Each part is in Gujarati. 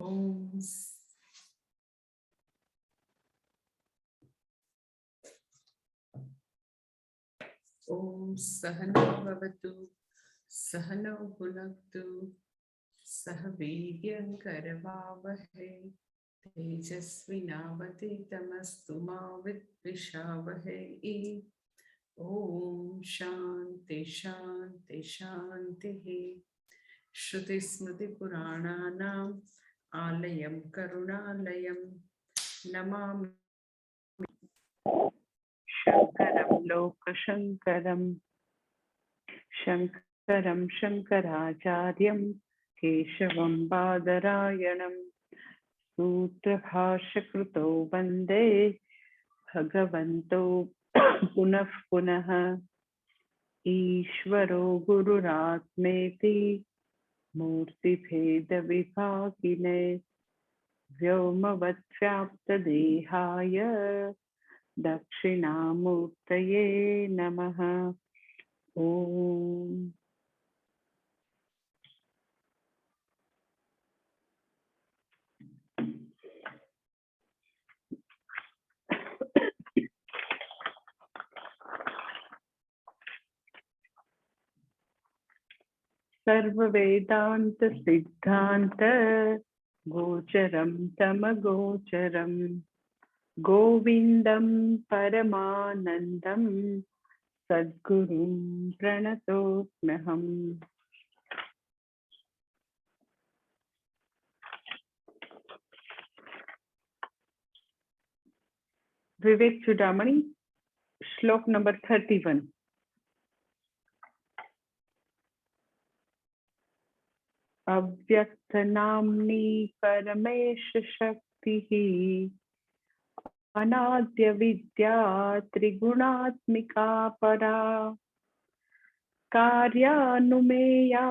ओम सहनौ भवतु सहनौ भुनक्तु सह वीर्यङ्करवावहै तेजस्विनावधीतमस्तु मा विद्विषावहै। ओम शांति शांति शांतिः। श्रुतिस्मृतिपुराणानाम् आलयं करुणालयं नमामि शंकरं लोकशंकरं शंकरं शंकराचार्यं केशवं बादरायणं सूत्रभाष्यकृतौ वन्दे भगवन्तौ पुनः पुनः। ईश्वरो गुरुरात्मेति मूर्तिभेदविभागिने व्योमवद्व्याप्तदेहाय दक्षिणामूर्तये नमः। ओम सर्ववेदांत सिद्धांत गोचरं तमगोचरं गोविंदं परमानंदं सद्गुरुं प्रणतोऽस्म्यहम्। विवेक चूडामणि श्लोक नंबर 31। अव्यक्त नाम्नी परमेश शक्तिः अनाद्य विद्या त्रिगुणात्मिका परा कार्यानुमेया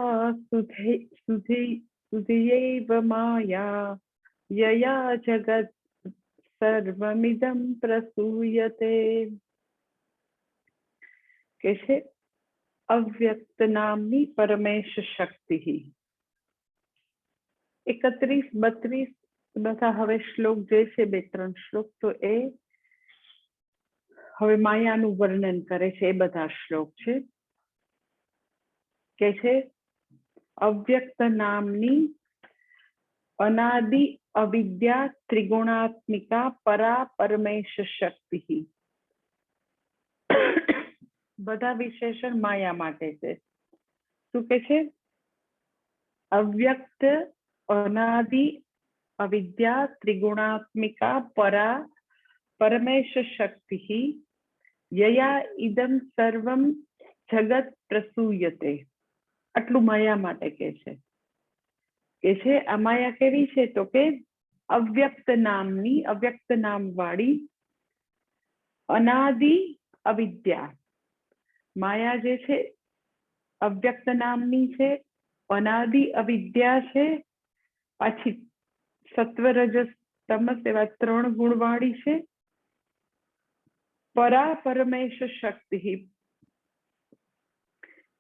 सुधियैव माया यया जगत् सर्वमिदं प्रसूयते। कैसे अव्यक्त नामनी परमेश शक्ति। 31-32 બધા હવે શ્લોક જે છે 2-3 શ્લોક તો એ હવે માયાનું વર્ણન કરે છે, એ બધા શ્લોક છે કે છે અવ્યક્ત નામની અનાદિ અવિદ્યા ત્રિગુણાત્મિકા પરા પરમેશ શક્તિ। બધા વિશેષણ માયા માટે છે। શું કે છે? અવ્યક્ત અનાદि अविद्या त्रिगुणात्मिका परा परमेश शक्ति यया इदम सर्वम जगत प्रसूयते। आटलू माया माटे के छे आ माया केवी छे तो के अव्यक्त नामनी अव्यक्त नाम वाली अनादि अविद्या माया जे छे अव्यक्त नामनी छे, अनादि अविद्या छे, पाछी सत्व रजस तमस एवा 3 गुणवाળી છે। परा परमेश शक्ति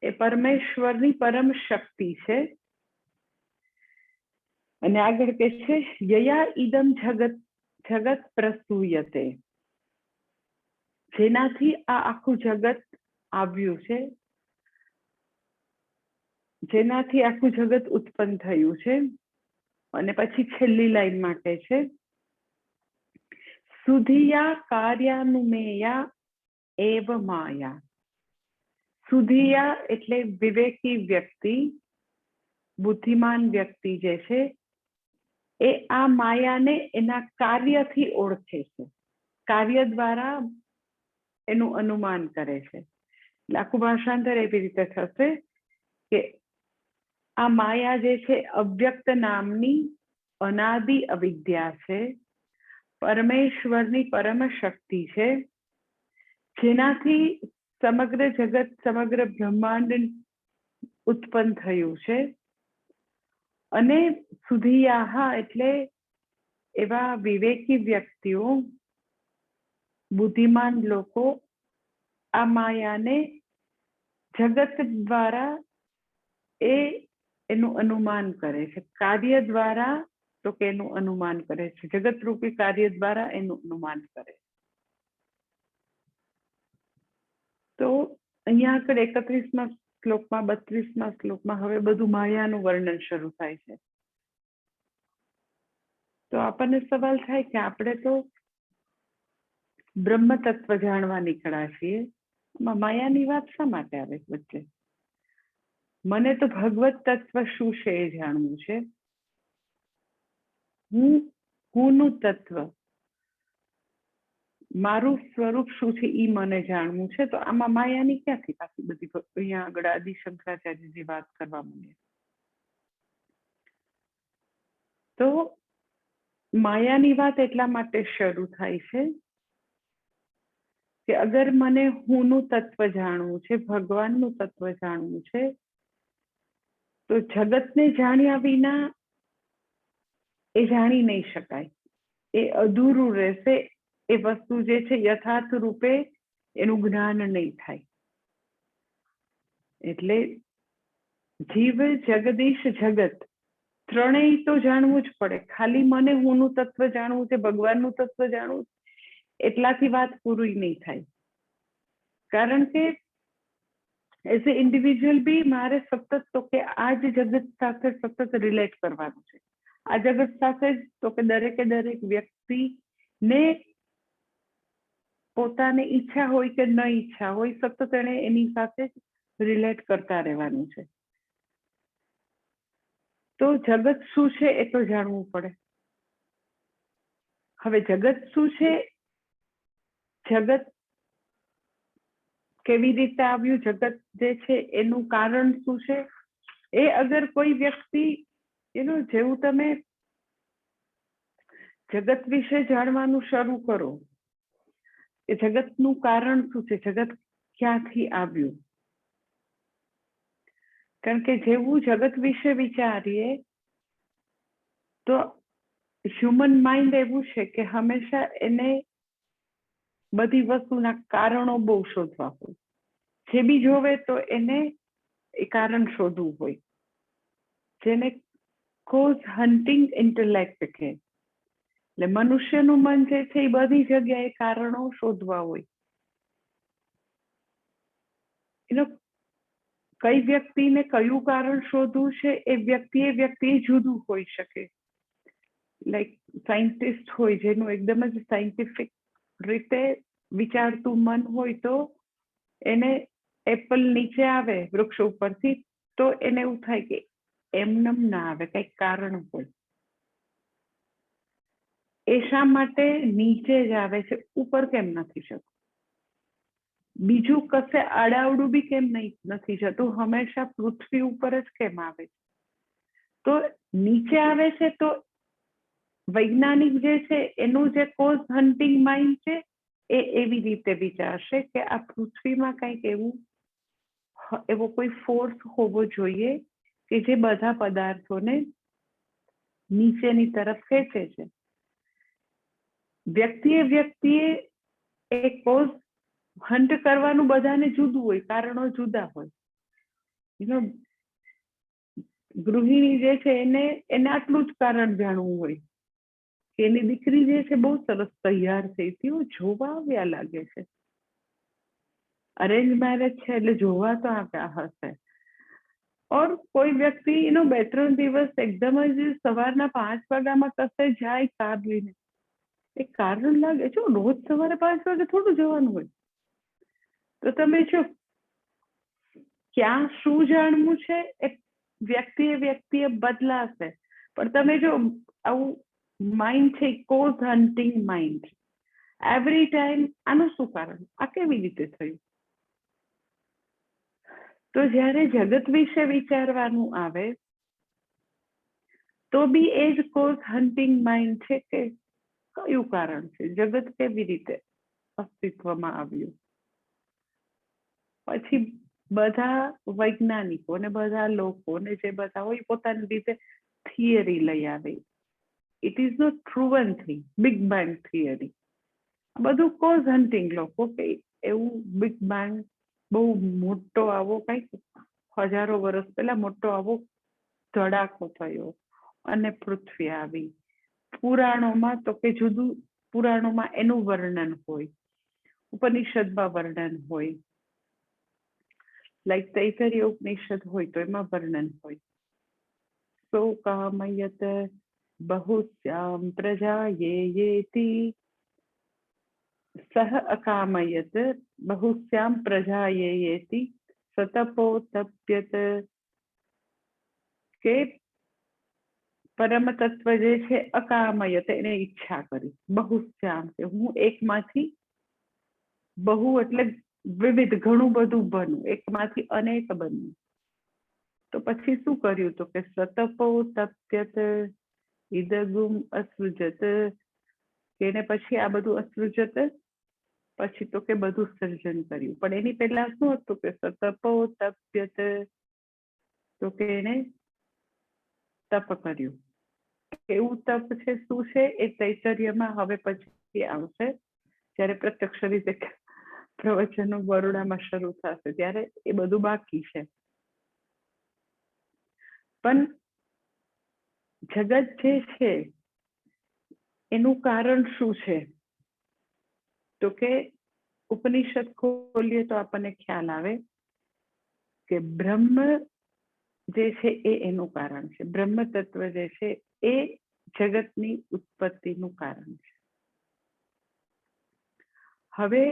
ए परमेश्वरनी परम शक्ति છે। અને આગળ કહે છે यया इदम जगत जगत प्रसूयते, જેનાથી આ આખું જગત આવ્યું છે, જેનાથી આખું જગત ઉત્પન્ન થયું છે। અને પછી છેલ્લી લાઈન માટે છે સુધિયા કાર્યાનુમેયા એવ માયા। સુધિયા એટલે વિવેકી વ્યક્તિ, બુદ્ધિમાન વ્યક્તિ જે છે એ આ માયાને એના કાર્યથી ઓળખે છે, કાર્ય દ્વારા એનું અનુમાન કરે છે। આખું ભાષાંતર એવી રીતે થશે કે आ माया जे छे अव्यक्त नामनी अनादि अविद्या छे, परमेश्वरनी परम शक्ति छे, जेनाथी समग्र जगत समग्र ब्रह्मांड उत्पन्न थयुं छे। अने सुधियाहा एटले एवा विवेकी व्यक्तिओ, बुद्धिमान लोको आ मायाने जगत द्वारा ए एनु अनुमान करे छे, कार्य द्वारा તો કે એનું અનુમાન કરે છે, જગતરૂપી કાર્ય દ્વારા એનું અનુમાન કરે. તો અહીંયા આગળ 31મા શ્લોકમાં 32મા શ્લોકમાં હવે બધું માયાનું વર્ણન શરૂ થાય છે. તો આપણને સવાલ થાય કે આપણે તો બ્રહ્મ તત્વ જાણવા નીકળ્યા છીએ, માયાની વાત શા માટે આવે વચ્ચે? મને તો ભગવત તત્વ શું છે એ જાણવું છે. હુંનું તત્વ, મારું સ્વરૂપ શું છે એ મને જાણવું છે. તો આમાં માયાની ક્યાંથી પાછી બધી અહીંયા આગળ આદિ શંકરાચાર્યજી વાત કરવા માંડ્યા. તો માયાની વાત એટલા માટે શરૂ થાય છે કે અગર મને હુંનું તત્વ જાણવું છે, ભગવાનનું તત્વ જાણવું છે, તો જગતને જાણ્યા વિના એ જાણી નહીં શકાય, એ અધૂરું રહેશે. એ વસ્તુ જે છે યથાર્થ રૂપે એનું જ્ઞાન નહીં થાય. એટલે જીવ, જગદીશ, જગત ત્રણેય તો જાણવું જ પડે. ખાલી મને હુંનું તત્વ જાણવું છે, ભગવાનનું તત્વ જાણવું એટલાથી વાત પૂરી નહીં થાય. કારણ કે એઝ એ ઇન્ડિવિજ્યુઅલ બી મારે સતત તો કે આ જ જગત સાથે સતત રિલેટ કરવાનું છે. આ જગત સાથે જ તો કે દરેકે દરેક વ્યક્તિને પોતાની ઈચ્છા હોય કે ન ઈચ્છા હોય, સતત એને એની સાથે રિલેટ કરતા રહેવાનું છે. તો જગત શું છે એ તો જાણવું પડે. હવે જગત શું છે, જગત કેવી રીતે આવ્યું, જગત જે છે એનું કારણ શું છે, એ અગર કોઈ વ્યક્તિ જેવું તમે જગત વિશે જાણવાનું શરૂ કરો કે જગતનું કારણ શું છે, જગત ક્યાંથી આવ્યું. કારણ કે જેવું જગત વિશે વિચારીએ તો હ્યુમન માઇન્ડ એવું છે કે હંમેશા એને બધી વસ્તુના કારણો બહુ શોધવા હોય. જે બી જોવે તો એને એ કારણ શોધવું હોય, જેને કોઝ હન્ટિંગ ઇન્ટેલેક્ટ કહે. એટલે મનુષ્યનું મન જે છે એ બધી જગ્યાએ કારણો શોધવા હોય. કઈ વ્યક્તિને કયું કારણ શોધવું છે એ વ્યક્તિએ જુદું હોઈ શકે. લાઈક સાયન્ટિસ્ટ હોય જેનું એકદમ જ સાયન્ટિફિક રીતે વિચારતું મન હોય, તો એને એપલ નીચે આવે વૃક્ષ ઉપરથી તો એને એવું થાય કે એમનેમ ના આવે, કંઈક કારણ હોય. એ શા માટે નીચે જ આવે છે, ઉપર કેમ નથી જતું? બીજું કશે આડાવડું બી કેમ નથી જતું, હંમેશા પૃથ્વી ઉપર જ કેમ આવે છે? તો નીચે આવે છે તો વૈજ્ઞાનિક જે છે એનું જે કોઝ હન્ટિંગ માઇન્ડ છે એ એવી રીતે વિચારશે કે આ પૃથ્વીમાં કંઈક એવો કોઈ ફોર્સ હોવો જોઈએ કે જે બધા પદાર્થોને નીચેની તરફ ખેંચે છે. વ્યક્તિએ એ કોઝ હન્ટ કરવાનું બધાને જુદું હોય, કારણો જુદા હોય. ગૃહિણી જે છે એને આટલું જ કારણ જાણવું હોય કે એની દીકરી જે છે બહુ સરસ તૈયાર થઈ હતી, જોવા આવ્યા લાગે છે. અરેન્જ મેરેજ છે એટલે જોવા તો આવ્યા હશે. ઓર કોઈ વ્યક્તિ 2-3 દિવસ એકદમ જ સવારના 5 વાગ્યામાં કશે જાય કાર લઈને, એ કારણ લાગે છે. રોજ સવારે 5 વાગે થોડું જવાનું હોય. તો તમે જો ક્યાં શું જાણવું છે એ વ્યક્તિએ બદલાશે. પણ તમે જો આવું માઇન્ડ છે, cause hunting mind, every time આનું શું કારણ, આ કેવી રીતે થયું? તો જ્યારે જગત વિશે વિચારવાનું આવે તો બી એ જ કોઝ હન્ટિંગ માઇન્ડ છે કે કયું કારણ છે, જગત કેવી રીતે અસ્તિત્વમાં આવ્યું. પછી બધા વૈજ્ઞાનિકો ને બધા લોકો ને જે બધા હોય પોતાની રીતે થિયરી લઈ આવે. It is not proven thing, big bang theory. બધું કોઝ હન્ટિંગ લોકો કે એવું બિગ બેંગ બહુ મોટો આવો કંઈક હજારો વર્ષ પહેલા મોટો આવો ધડાકો થયો અને પૃથ્વી આવી, પુરાણોમાં તો કે જુદું, પુરાણોમાં એનું વર્ણન હોય, ઉપનિષદમાં વર્ણન હોય, લાઈક તૈતરીય ઉપનિષદ હોય તો એમાં વર્ણન હોય. સો કામયત બહુસ્યામ પ્રજાયેતિ સહ અકામયત બહુસ્યામ પ્રજાયેતિ સતપોતપ્યત, કે પરમ તત્વ જે છે અકામયત એને ઈચ્છા કરી, બહુસ્યામ કે હું એકમાંથી બહુ એટલે વિવિધ ઘણું બધું બનું, એકમાંથી અનેક બનું. તો પછી શું કર્યું તો કે સતપોતપ્યત ઇદગુમ અસૃજત, એને પછી આ બધું અસૃજત પછી તો કે બધું સર્જન કર્યું. પણ એની પહેલા શું હતું કે સતપોતપ્યત, તો કે એને તપ કર્યું. એવું તપ છે શું છે એ તૈતરીયમાં હવે પછી આવશે, જ્યારે પ્રત્યક્ષ રીતે પ્રવચનો બરોડામાં શરૂ થશે ત્યારે એ બધું બાકી છે. પણ જગત જે છે એનું કારણ શું છે તો કે ઉપનિષદ ખોલીએ તો આપણને ખ્યાલ આવે કે બ્રહ્મ જે છે એ એનું કારણ છે. બ્રહ્મ તત્વ જે છે એ જગતની ઉત્પત્તિનું કારણ છે. હવે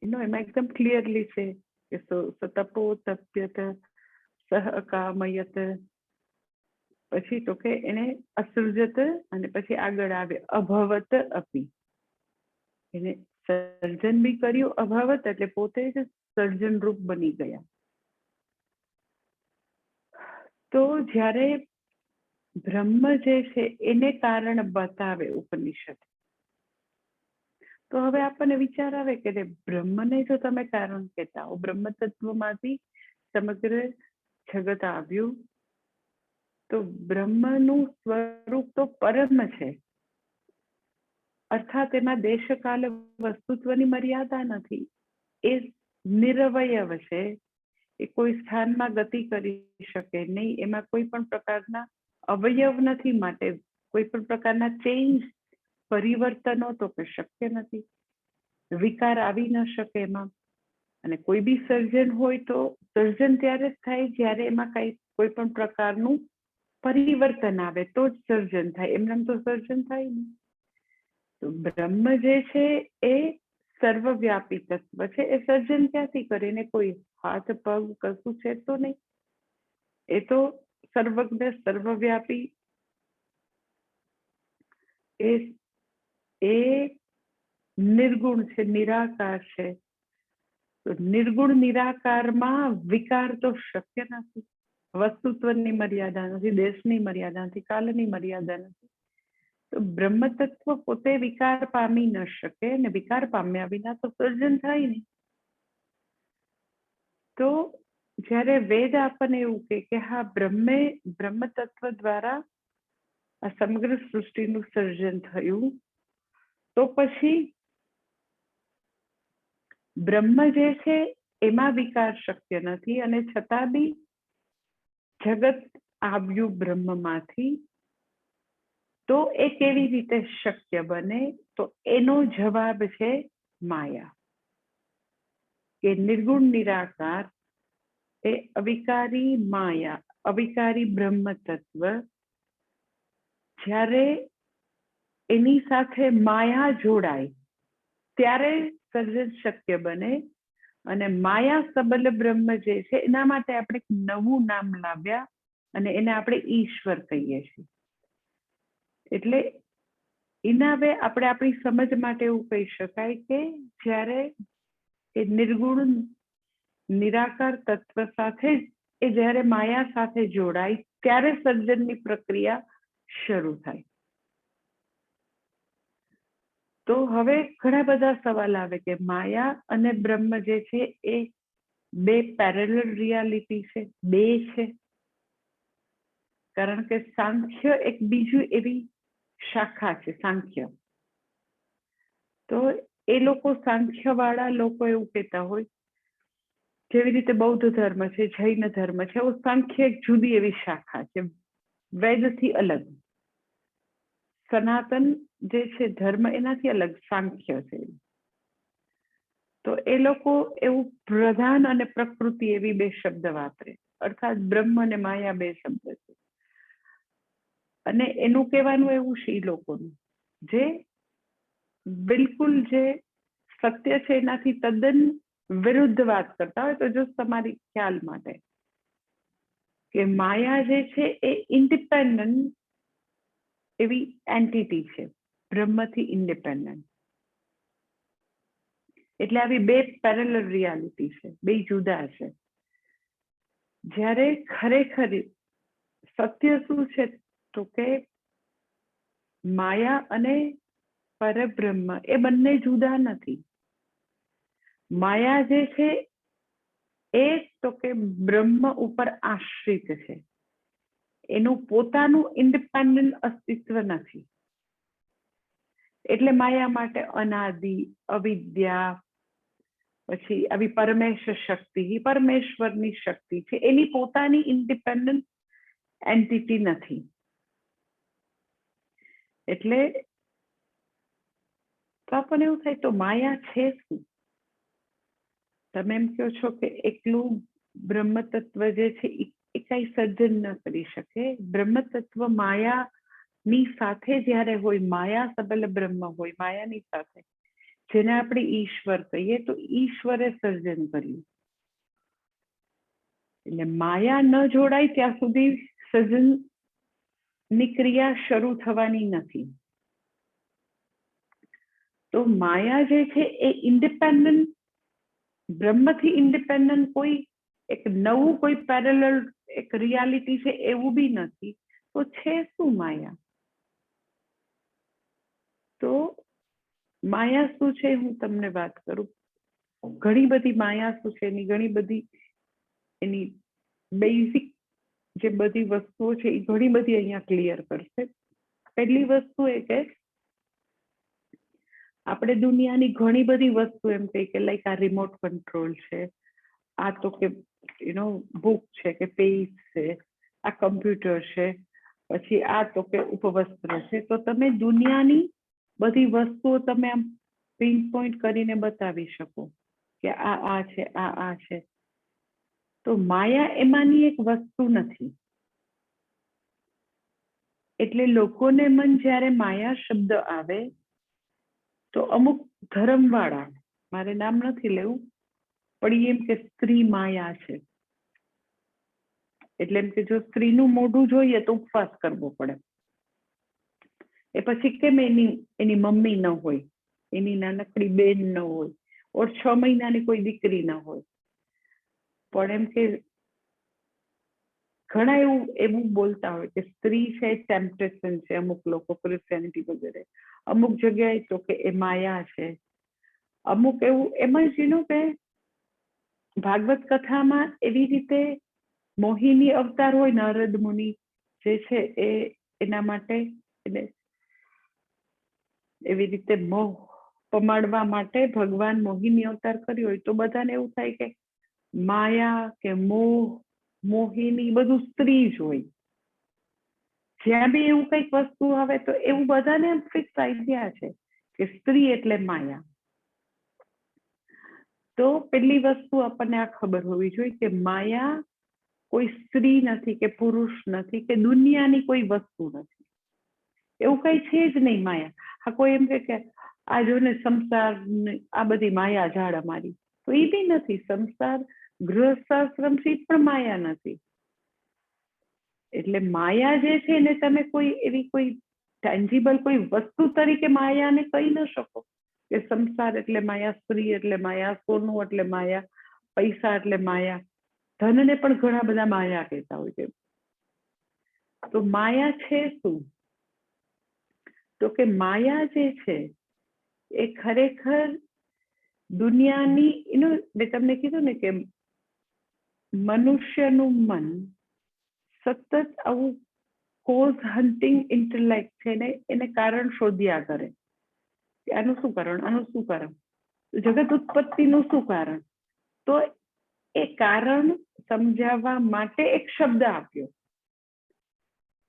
એમાં એકદમ ક્લિયરલી છે કે સતપોતપ્યત સહ અકામયત, પછી તો કે એને અસૃજત, અને પછી આગળ આવે અભવત અપી, એને સર્જન બી કર્યું અભવત એટલે પોતે જ સર્જન રૂપ બની ગયા. તો જ્યારે બ્રહ્મ જે છે એને કારણ બતાવે ઉપનિષદ, તો હવે આપણને વિચાર આવે કે બ્રહ્મને જો તમે કારણ કહેતા હો, બ્રહ્મ તત્વમાંથી સમગ્ર જગત આવ્યું, તો બ્રહ્મનું સ્વરૂપ તો પરમ છે, અર્થાત એમાં દેશકાલ વસ્તુત્વની મર્યાદા નથી, એ નિરવયવ છે, એ કોઈ સ્થાનમાં ગતિ કરી શકે નહીં, એમાં કોઈ પણ પ્રકારના અવયવ નથી, માટે કોઈ પણ પ્રકારના ચેન્જ પરિવર્તનો તો કે શક્ય નથી, વિકાર આવી ન શકે એમાં. અને કોઈ બી સર્જન હોય તો સર્જન ત્યારે જ થાય જ્યારે એમાં કોઈ પણ પ્રકારનું પરિવર્તન આવે તો જ સર્જન થાય, એમનેમ તો સર્જન થાય નહીં. તો બ્રહ્મ જે છે એ સર્વવ્યાપી તત્વ છે, એ સર્જન ક્યાંથી કરે, એને કોઈ હાથ પગ કશું છે તો નહીં, એ તો સર્વજ્ઞ સર્વવ્યાપી, એ નિર્ગુણ છે, નિરાકાર છે. તો નિર્ગુણ નિરાકારમાં વિકાર તો શક્ય નથી, વસ્તુત્વની મર્યાદા નથી, દેશની મર્યાદા નથી, કાલની મર્યાદા નથી. તો બ્રહ્મ તત્વ પોતે વિકાર પામી ન શકે, અને વિકાર પામ્યા વિના તો સર્જન થાય નહીં. તો જ્યારે વેદ આપણને એવું કે હા બ્રહ્મ તત્વ દ્વારા આ સમગ્ર સૃષ્ટિનું સર્જન થયું, તો પછી બ્રહ્મ જે છે એમાં વિકાર શક્ય નથી, અને છતાં બી જગત આવ્યું બ્રહ્મમાંથી, તો એ કેવી રીતે શક્ય બને? તો એનો જવાબ છે માયા, કે નિર્ગુણ નિરાકાર એ અવિકારી માયા, અવિકારી બ્રહ્મ તત્વ, જ્યારે એની સાથે માયા જોડાય ત્યારે સર્જન શક્ય બને. અને માયા સબલ બ્રહ્મ જે છે એના માટે આપણે એક નવું નામ લાવ્યા, અને એને આપણે ઈશ્વર કહીએ છીએ. એટલે એના હવે આપણે આપણી સમજ માટે એવું કહી શકાય કે જ્યારે એ નિર્ગુણ નિરાકાર તત્વ સાથે એ જ્યારે માયા સાથે જોડાય ત્યારે સર્જનની પ્રક્રિયા શરૂ થાય. તો હવે ઘણા બધા સવાલ આવે કે માયા અને બ્રહ્મ જે છે એ બે પેરેલલ રિયાલિટી છે, બે છે, કારણ કે સાંખ્ય એક બીજું એવી શાખા છે સાંખ્ય. તો એ લોકો સાંખ્ય વાળા લોકો એવું કહેતા હોય, જેવી રીતે બૌદ્ધ ધર્મ છે, જૈન ધર્મ છે, સાંખ્ય એક જુદી એવી શાખા છે, વેદથી અલગ. સનાતન જે છે ધર્મ એનાથી અલગ સાંખ્ય છે. તો એ લોકો એવું પ્રધાન અને પ્રકૃતિ એવી બે શબ્દ વાપરે, અર્થાત બ્રહ્મ અને માયા બે શબ્દ છે. અને એનું કહેવાનું એવું છે એ લોકોનું, જે બિલકુલ જે સત્ય છે એનાથી તદ્દન વિરુદ્ધ વાત કરતા હોય. તો જો તમારી ખ્યાલ માટે કે માયા જે છે એ ઇન્ડિપેન્ડન્ટ એવી એન્ટિટી છે, બ્રહ્મથી ઇન્ડિપેન્ડન્ટ. એટલે આવી બે પેરેલલ રિયાલિટી છે, બે જુદા છે. જ્યારે ખરેખર સત્ય શું છે તો કે માયા અને પરબ્રહ્મ એ બંને જુદા નથી. માયા જે છે એ તો કે બ્રહ્મ ઉપર આશ્રિત છે, એનું પોતાનું ઇન્ડિપેન્ડન્ટ અસ્તિત્વ નથી. એટલે માયા માટે અનાદિ, અવિદ્યા, પછી આવી પરમેશ શક્તિ, પરમેશ્વરની શક્તિ છે, એની પોતાની ઇન્ડિપેન્ડન્ટ એન્ટિટી નથી. એટલે તો આપણને એવું થાય તો માયા છે શું? તમે એમ કહો છો કે એકલું બ્રહ્મ તત્વ જે છે એ કઈ સર્જન ન કરી શકે. બ્રહ્મ તત્વ માયાની સાથે જ્યારે હોય, માયા સબલ બ્રહ્મ હોય, માયાની સાથે, જેને આપણે ઈશ્વર કહીએ, તો ઈશ્વરે સર્જન કર્યું. એટલે માયા ન જોડાય ત્યાં સુધી સર્જનની ક્રિયા શરૂ થવાની નથી. તો માયા જે છે એ ઇન્ડિપેન્ડન્ટ, બ્રહ્મથી ઇન્ડિપેન્ડન્ટ કોઈ એક નવું કોઈ પેરેલલ એક રિયાલિટી છે એવું બી નથી. તો છે શું માયા? તો માયા શું છે હું તમને વાત કરું. ઘણી બધી માયા શું છે એની ઘણી બધી એની બેઝિક જે બધી વસ્તુઓ છે એ ઘણી બધી અહીંયા ક્લિયર કરશે. પહેલી વસ્તુ એ કે આપણે દુનિયાની ઘણી બધી વસ્તુ એમ કહી કે લાઈક આ રિમોટ કંટ્રોલ છે, આ તો કે બુક છે કે પેજ છે, આ કમ્પ્યુટર છે, પછી આ તો કે ઉપવસ્ત્ર છે. તો તમે દુનિયાની બધી વસ્તુઓ તમે આમ પિન પોઈન્ટ કરીને બતાવી શકો કે આ છે, આ છે. તો માયા એમાંની એક વસ્તુ નથી. એટલે લોકોને મન જ્યારે માયા શબ્દ આવે તો અમુક ધર્મવાળા, મારે નામ નથી લેવું, પણ એમ કે સ્ત્રી માયા છે. એટલે એમ કે જો સ્ત્રીનું મોઢું જોઈએ તો ઉપવાસ કરવો પડે. એ પછી કેમ એની મમ્મી ન હોય, એની નાનકડી બેન ન હોય, ઓર 6 મહિનાની કોઈ દીકરી ન હોય. પણ એમ કે ઘણા એવું બોલતા હોય કે સ્ત્રી છે ટેમ્પટેશન છે, અમુક લોકો ક્રિશ્ચિયાનિટી વગેરે, અમુક જગ્યાએ તો કે એ માયા છે, અમુક એવું એમાં જ કે ભાગવત કથામાં એવી રીતે મોહિની અવતાર હોય, નારદ મુનિ જે છે એ એના માટે એવી રીતે મોહ પમાડવા માટે ભગવાન મોહિની અવતાર કર્યો હોય. તો બધાને એવું થાય કે માયા કે મોહ, મોહિની બધું સ્ત્રી જ હોય. જ્યાં બી એવું કઈક વસ્તુ આવે તો એવું બધાને ફિક્સ આઈડિયા છે કે સ્ત્રી એટલે માયા. તો પેલી વસ્તુ આપણને આ ખબર હોવી જોઈએ કે માયા કોઈ સ્ત્રી નથી કે પુરુષ નથી કે દુનિયાની કોઈ વસ્તુ નથી. એવું કઈ છે જ નહીં માયા. હા, કોઈ એમ કે આ જો ને સંસાર, આ બધી માયા ઝાડ અમારી, તો એ બી નથી. સંસાર ગૃહસ્થાશ્રમ થી પણ માયા નથી. એટલે માયા જે છે ને તમે કોઈ એવી કોઈ ટેન્જિબલ કોઈ વસ્તુ તરીકે માયાને કહી ન શકો કે સંસાર એટલે માયા, સ્ત્રી એટલે માયા, સોનું એટલે માયા, પૈસા એટલે માયા. ધનને પણ ઘણા બધા માયા કહેતા હોય છે. તો માયા છે શું? તો કે માયા જે છે એ ખરેખર દુનિયાની, મેં તમને કીધું ને કે મનુષ્યનું મન સતત આવું કોઝ હન્ટિંગ ઇન્ટેલેક્ટ છે ને એને કારણ શોધ્યા કરે. આનું શું કારણ, આનું શું કારણ, જગત ઉત્પત્તિનું શું કારણ? તો એ કારણ સમજાવવા માટે એક શબ્દ આપ્યો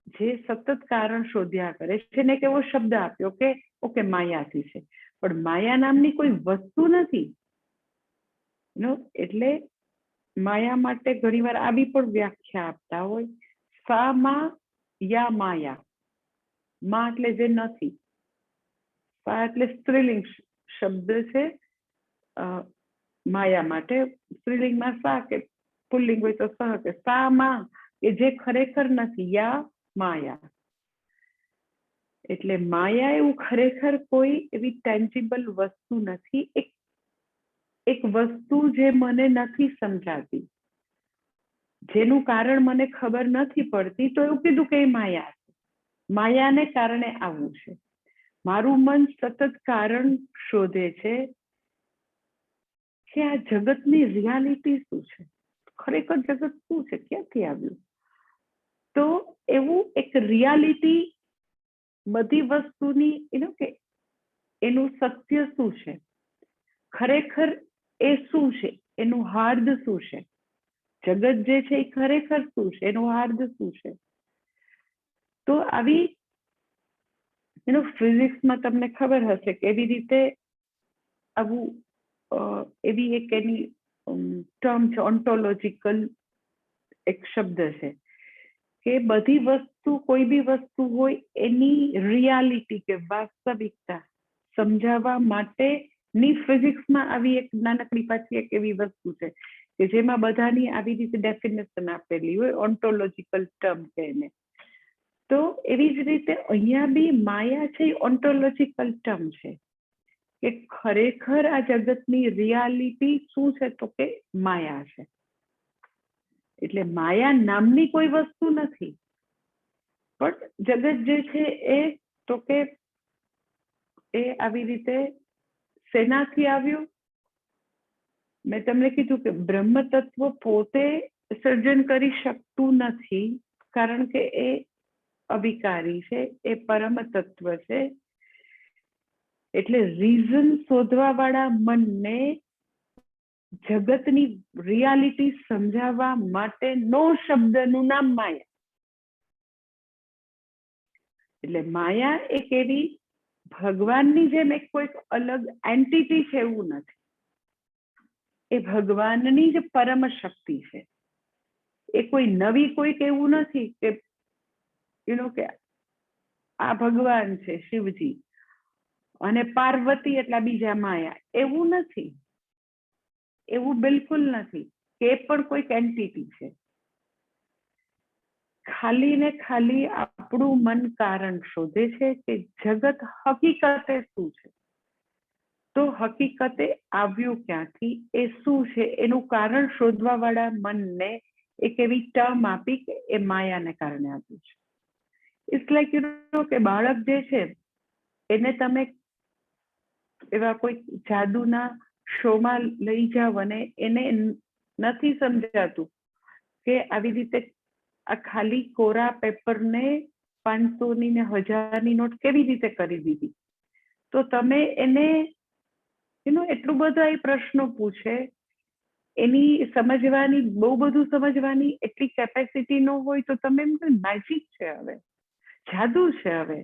જે સતત કારણ શોધ્યા કરે છે ને એક એવો શબ્દ આપ્યો કે ઓકે માયાથી છે, પણ માયા નામની કોઈ વસ્તુ નથી. એટલે માયા માટે ઘણીવાર આવી પણ વ્યાખ્યા આપતા હોય, સા માં યા માયા. માં એટલે જે નથી, સા એટલે સ્ત્રીલિંગ શબ્દ છે માયા માટે. સ્ત્રીલિંગમાં સા કે પુલ્લિંગ હોય તો સહ કે સા માં કે જે ખરેખર નથી, યા માયા. એટલે માયા એવું ખરેખર કોઈ એવી ટેન્જિબલ વસ્તુ નથી, એક વસ્તુ જે મને નથી સમજાતી, જેનું કારણ મને ખબર નથી પડતી, તો એવું કીધું કે માયા છે. માયાને કારણે આવું છે. મારું મન સતત કારણ શોધે છે કે આ જગતની રિયાલિટી શું છે, ખરેખર જગત શું છે, ક્યાંથી આવ્યું. તો એવું એક રિયાલિટી બધી વસ્તુની કે એનું સત્ય શું છે, ખરેખર એ શું છે, એનું હાર્દ શું છે, જગત જે છે એ ખરેખર શું છે, એનું હાર્દ શું છે. તો આવી ફિઝિક્સમાં તમને ખબર હશે કે એવી રીતે આવું એવી એક એની ટર્મ છે, ઓન્ટોલોજીકલ એક શબ્દ છે કે બધી વસ્તુ, કોઈ બી વસ્તુ હોય એની રિયાલિટી કે વાસ્તવિકતા સમજાવવા માટેની ફિઝિક્સમાં આવી એક નાનકડી પાછી એક એવી વસ્તુ છે કે જેમાં બધાની આવી રીતે ડેફિનેશન આપેલી હોય, ઓન્ટોલોજીકલ ટર્મ છે એને. તો એવી જ રીતે અહીંયા બી માયા છે એ ઓન્ટોલોજીકલ ટર્મ છે કે ખરેખર આ જગતની રિયાલિટી શું છે, તો કે માયા છે. એટલે માયા નામની કોઈ વસ્તુ નથી, પણ જગત જે છે એ તો કે એ આવી રીતે શેનાથી આવ્યું. મેં તમને કીધું કે બ્રહ્મ તત્વ પોતે સર્જન કરી શકતું નથી, કારણ કે એ અવિકારી છે, એ પરમ તત્વ છે. એટલે રીઝન શોધવા વાળા મનને જગતની રિયાલિટી સમજાવવા માટેનો શબ્દનું નામ માયા. એટલે માયા એક એવી ભગવાનની જેમ એક કોઈક અલગ એન્ટિટી છે એવું નથી, એ ભગવાનની જ પરમ શક્તિ છે. એ કોઈ નવી કોઈક એવું નથી કે કે આ ભગવાન છે શિવજી અને પાર્વતી એટલા બીજા માયા, એવું નથી, એવું બિલકુલ નથી કે એ પણ કોઈક એન્ટિટી છે. ખાલી ને ખાલી આપણું મન કારણ શોધે છે કે જગત હકીકતે શું છે. તો હકીકતે આવ્યું ક્યાંથી, એ શું છે, એનું કારણ શોધવા વાળા મનને એક એવી ટર્મ આપી કે એ માયાને કારણે આપ્યું છે. ઇટ્સ લાઈક કે બાળક જે છે એને તમે એવા કોઈ જાદુના શોમાં લઈ જાવ અને એને નથી સમજાતું કે આવી રીતે આ ખાલી કોરા પેપરને 500ની ને 1000ની નોટ કેવી રીતે કરી દીધી, તો તમે એને એટલું બધા એ પ્રશ્નો પૂછે, એની સમજવાની બહુ બધું સમજવાની એટલી કેપેસિટી ન હોય, તો તમે એમ મેજિક છે, હવે જાદુ છે, હવે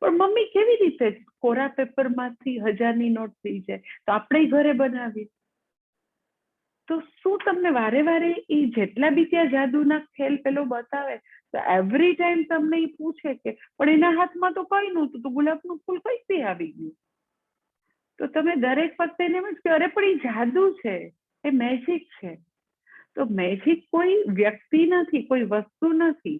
પણ મમ્મી કેવી રીતે કોરા પેપરમાંથી 1000ની નોટ થઈ જાય, તો આપણે ઘરે બનાવીએ. તો શું તમને વારે વારે એ જેટલા બી ત્યાં જાદુના ખેલ પેલો બતાવે, તો એવરી ટાઈમ તમને એ પૂછે કે પણ એના હાથમાં તો કઈ નહોતું, તો ગુલાબનું ફૂલ કઈથી આવી ગયું. તો તમે દરેક વખતે એને એમ જ કે અરે પણ એ જાદુ છે, એ મેજિક છે. તો મેજિક કોઈ વ્યક્તિ નથી, કોઈ વસ્તુ નથી,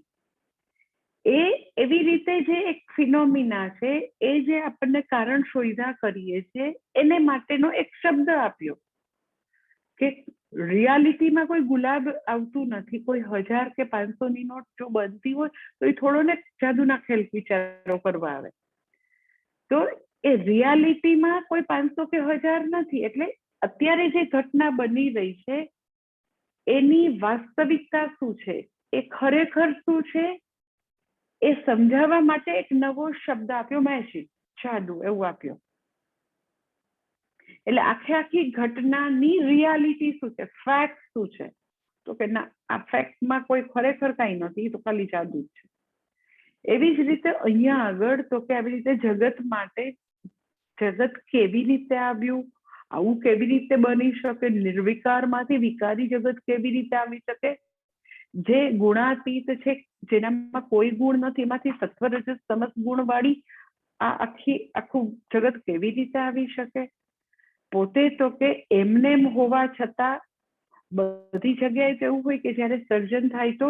એ એવી રીતે જે એક ફિનોમિના છે, એ જે આપણને કારણ શોધ્યા કરીએ છીએ એને માટેનો એક શબ્દ આપ્યો કે રિયાલિટીમાં કોઈ ગુલાબ આવતું નથી, કોઈ 1000 કે 500ની નોટ જો બનતી હોય તો એ થોડો ને જાદુના ખેલ વિચારો કરવા આવે. તો એ રિયાલિટીમાં કોઈ 500 કે 1000 નથી. એટલે અત્યારે જે ઘટના બની રહી છે એની વાસ્તવિકતા શું છે, એ ખરેખર શું છે, એ સમજાવવા માટે એક નવો શબ્દ આપ્યો, મેજિક, જાદુ એવું આપ્યો. એટલે આખી ઘટનાની રિયાલિટી શું છે, ફેક્ટ શું છે, તો કે ના, આ ફેક્ટમાં કોઈ ખરેખર કઈ નથી, તો ખાલી જાદુ જ છે. એવી જ રીતે અહીંયા આગળ તો કે આવી રીતે જગત માટે, જગત કેવી રીતે આવ્યું, આવું કેવી રીતે બની શકે, નિર્વિકારમાંથી વિકારી જગત કેવી રીતે આવી શકે, જે ગુણાતીત છે, જેનામાં કોઈ ગુણ નથી, એમાંથી સત્વ રજસ તમસ ગુણ વાળી આ આખું જગત કેવી રીતે આવી શકે. પોતે તો કે એમનેમ હોવા છતાં બધી જગ્યાએ તો એવું હોય કે જયારે સર્જન થાય તો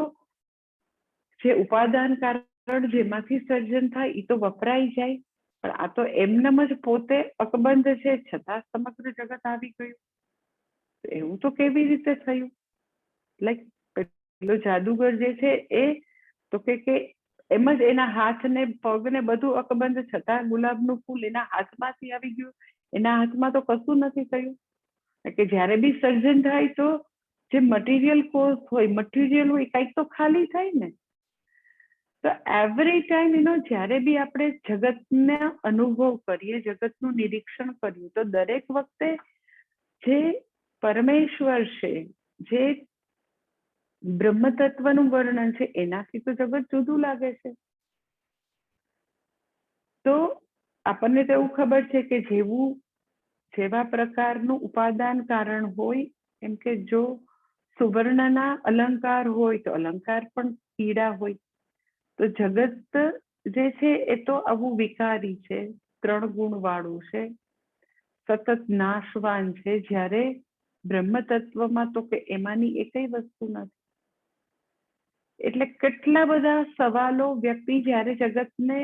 જે ઉપાદાન કારણ જેમાંથી સર્જન થાય એ તો વપરાઈ જાય, પણ આ તો એમનેમ જ પોતે અકબંધ છે છતાં સમગ્ર જગત આવી ગયું. એવું તો કેવી રીતે થયું? લાઈક પેલો જાદુગર જે છે એ તો કે એમ જ એના હાથ ને પગ ને બધું અકબંધ છતાં ગુલાબનું ફૂલ એના હાથમાંથી આવી ગયું. એના હાથમાં તો કશું નથી થયું. કે જ્યારે બી સર્જન થાય તો જે મટીરિયલ કોર્સ હોય, મટીરિયલ હોય, કંઈક તો ખાલી થાય ને. તો એવરી ટાઈમ જ્યારે બી આપણે જગતને અનુભવ કરીએ, જગતનું નિરીક્ષણ કરીએ, તો દરેક વખતે જે પરમેશ્વર છે, જે બ્રહ્મ તત્વનું વર્ણન છે, એનાથી તો જગત જુદું લાગે છે. તો આપણને તો એવું ખબર છે કે જેવા પ્રકારનું ઉપાદાન કારણ હોય, એમ કે જો સુવર્ણના અલંકાર હોય તો અલંકાર પણ કીડા હોય. તો જગત જે છે એ તો આવું વિકારી છે, 3 ગુણ વાળું છે, સતત નાશવાન છે, જ્યારે બ્રહ્મ તત્વમાં તો કે એમાંની એકઈ વસ્તુ નથી. એટલે કેટલા બધા સવાલો વ્યક્તિ જ્યારે જગતને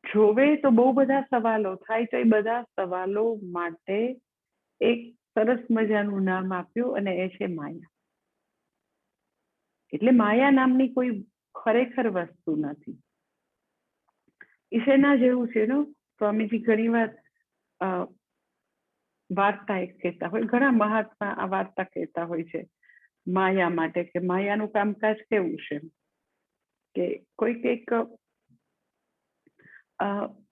જોવે તો બહુ બધા સવાલો થાય. તો એ બધા સવાલો માટે એક સરસ મજાનું નામ આપ્યું અને એ છે માયા. એટલે માયા નામની કોઈ ખરેખર વસ્તુ નથી. ઈશેના જેવું છે ને, સ્વામીજી ઘણી વાર વાર્તા એક કહેતા હોય, ઘણા મહાત્મા આ વાર્તા કહેતા હોય છે માયા માટે, કે માયાનું કામકાજ કેવું છે. કે કોઈક એક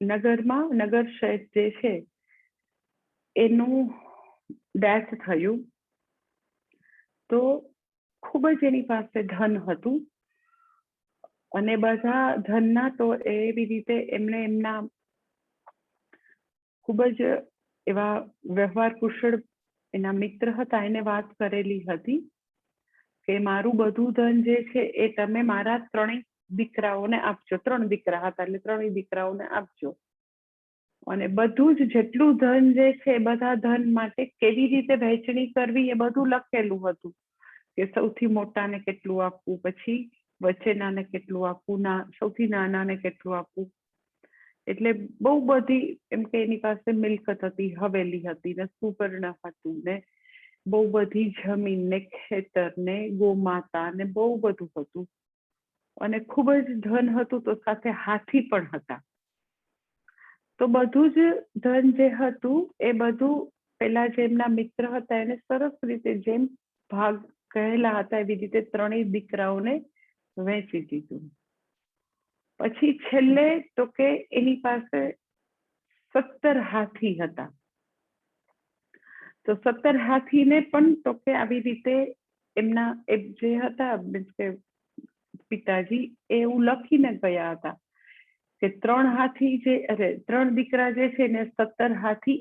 નગરમાં, નગર શહેર જે છે એનું ડેથ થયું, તો ખૂબ જ એની પાસે ધન હતું, અને બધા ધનના તો એવી રીતે એમણે એમના ખૂબ જ એવા વ્યવહાર કુશળ એના મિત્ર હતા, એને વાત કરેલી હતી કે મારું બધું ધન જે છે એ તમે મારા 3 દીકરાઓને આપજો. 3 દીકરા હતા એટલે 3 દીકરાઓને આપજો. અને બધું જ જેટલું ધન જે છે એ બધા ધન માટે કેવી રીતે વહેંચણી કરવી એ બધું લખેલું હતું, કે સૌથી મોટાને કેટલું આપવું, પછી વચ્ચેનાને કેટલું આપવું, સૌથી નાનાને કેટલું આપવું. એટલે બહુ બધી, એમ કે એની પાસે મિલકત હતી, હવેલી હતી ને સુવર્ણ હતું ને બહુ બધી જમીન ને ખેતર ને ગોમાતા ને બહુ બધું હતું, અને ખૂબ જ ધન હતું, તો સાથે હાથી પણ હતા. તો બધું જ ધન જે હતું એ બધું પેલા જે એમના મિત્ર હતા એને સરસ રીતે જેમ ભાગ કહેલા હતા એવી રીતે 3 દીકરાઓને વહેંચી દીધું. પછી છેલ્લે તો કે એની પાસે 17 હાથી હતા. તો 17 હાથીને પણ તો કે આવી રીતે એમના જે હતા કે પિતાજી એવું લખીને ગયા હતા કે 3 હાથી જે 3 દીકરા જે છે ને 17 હાથી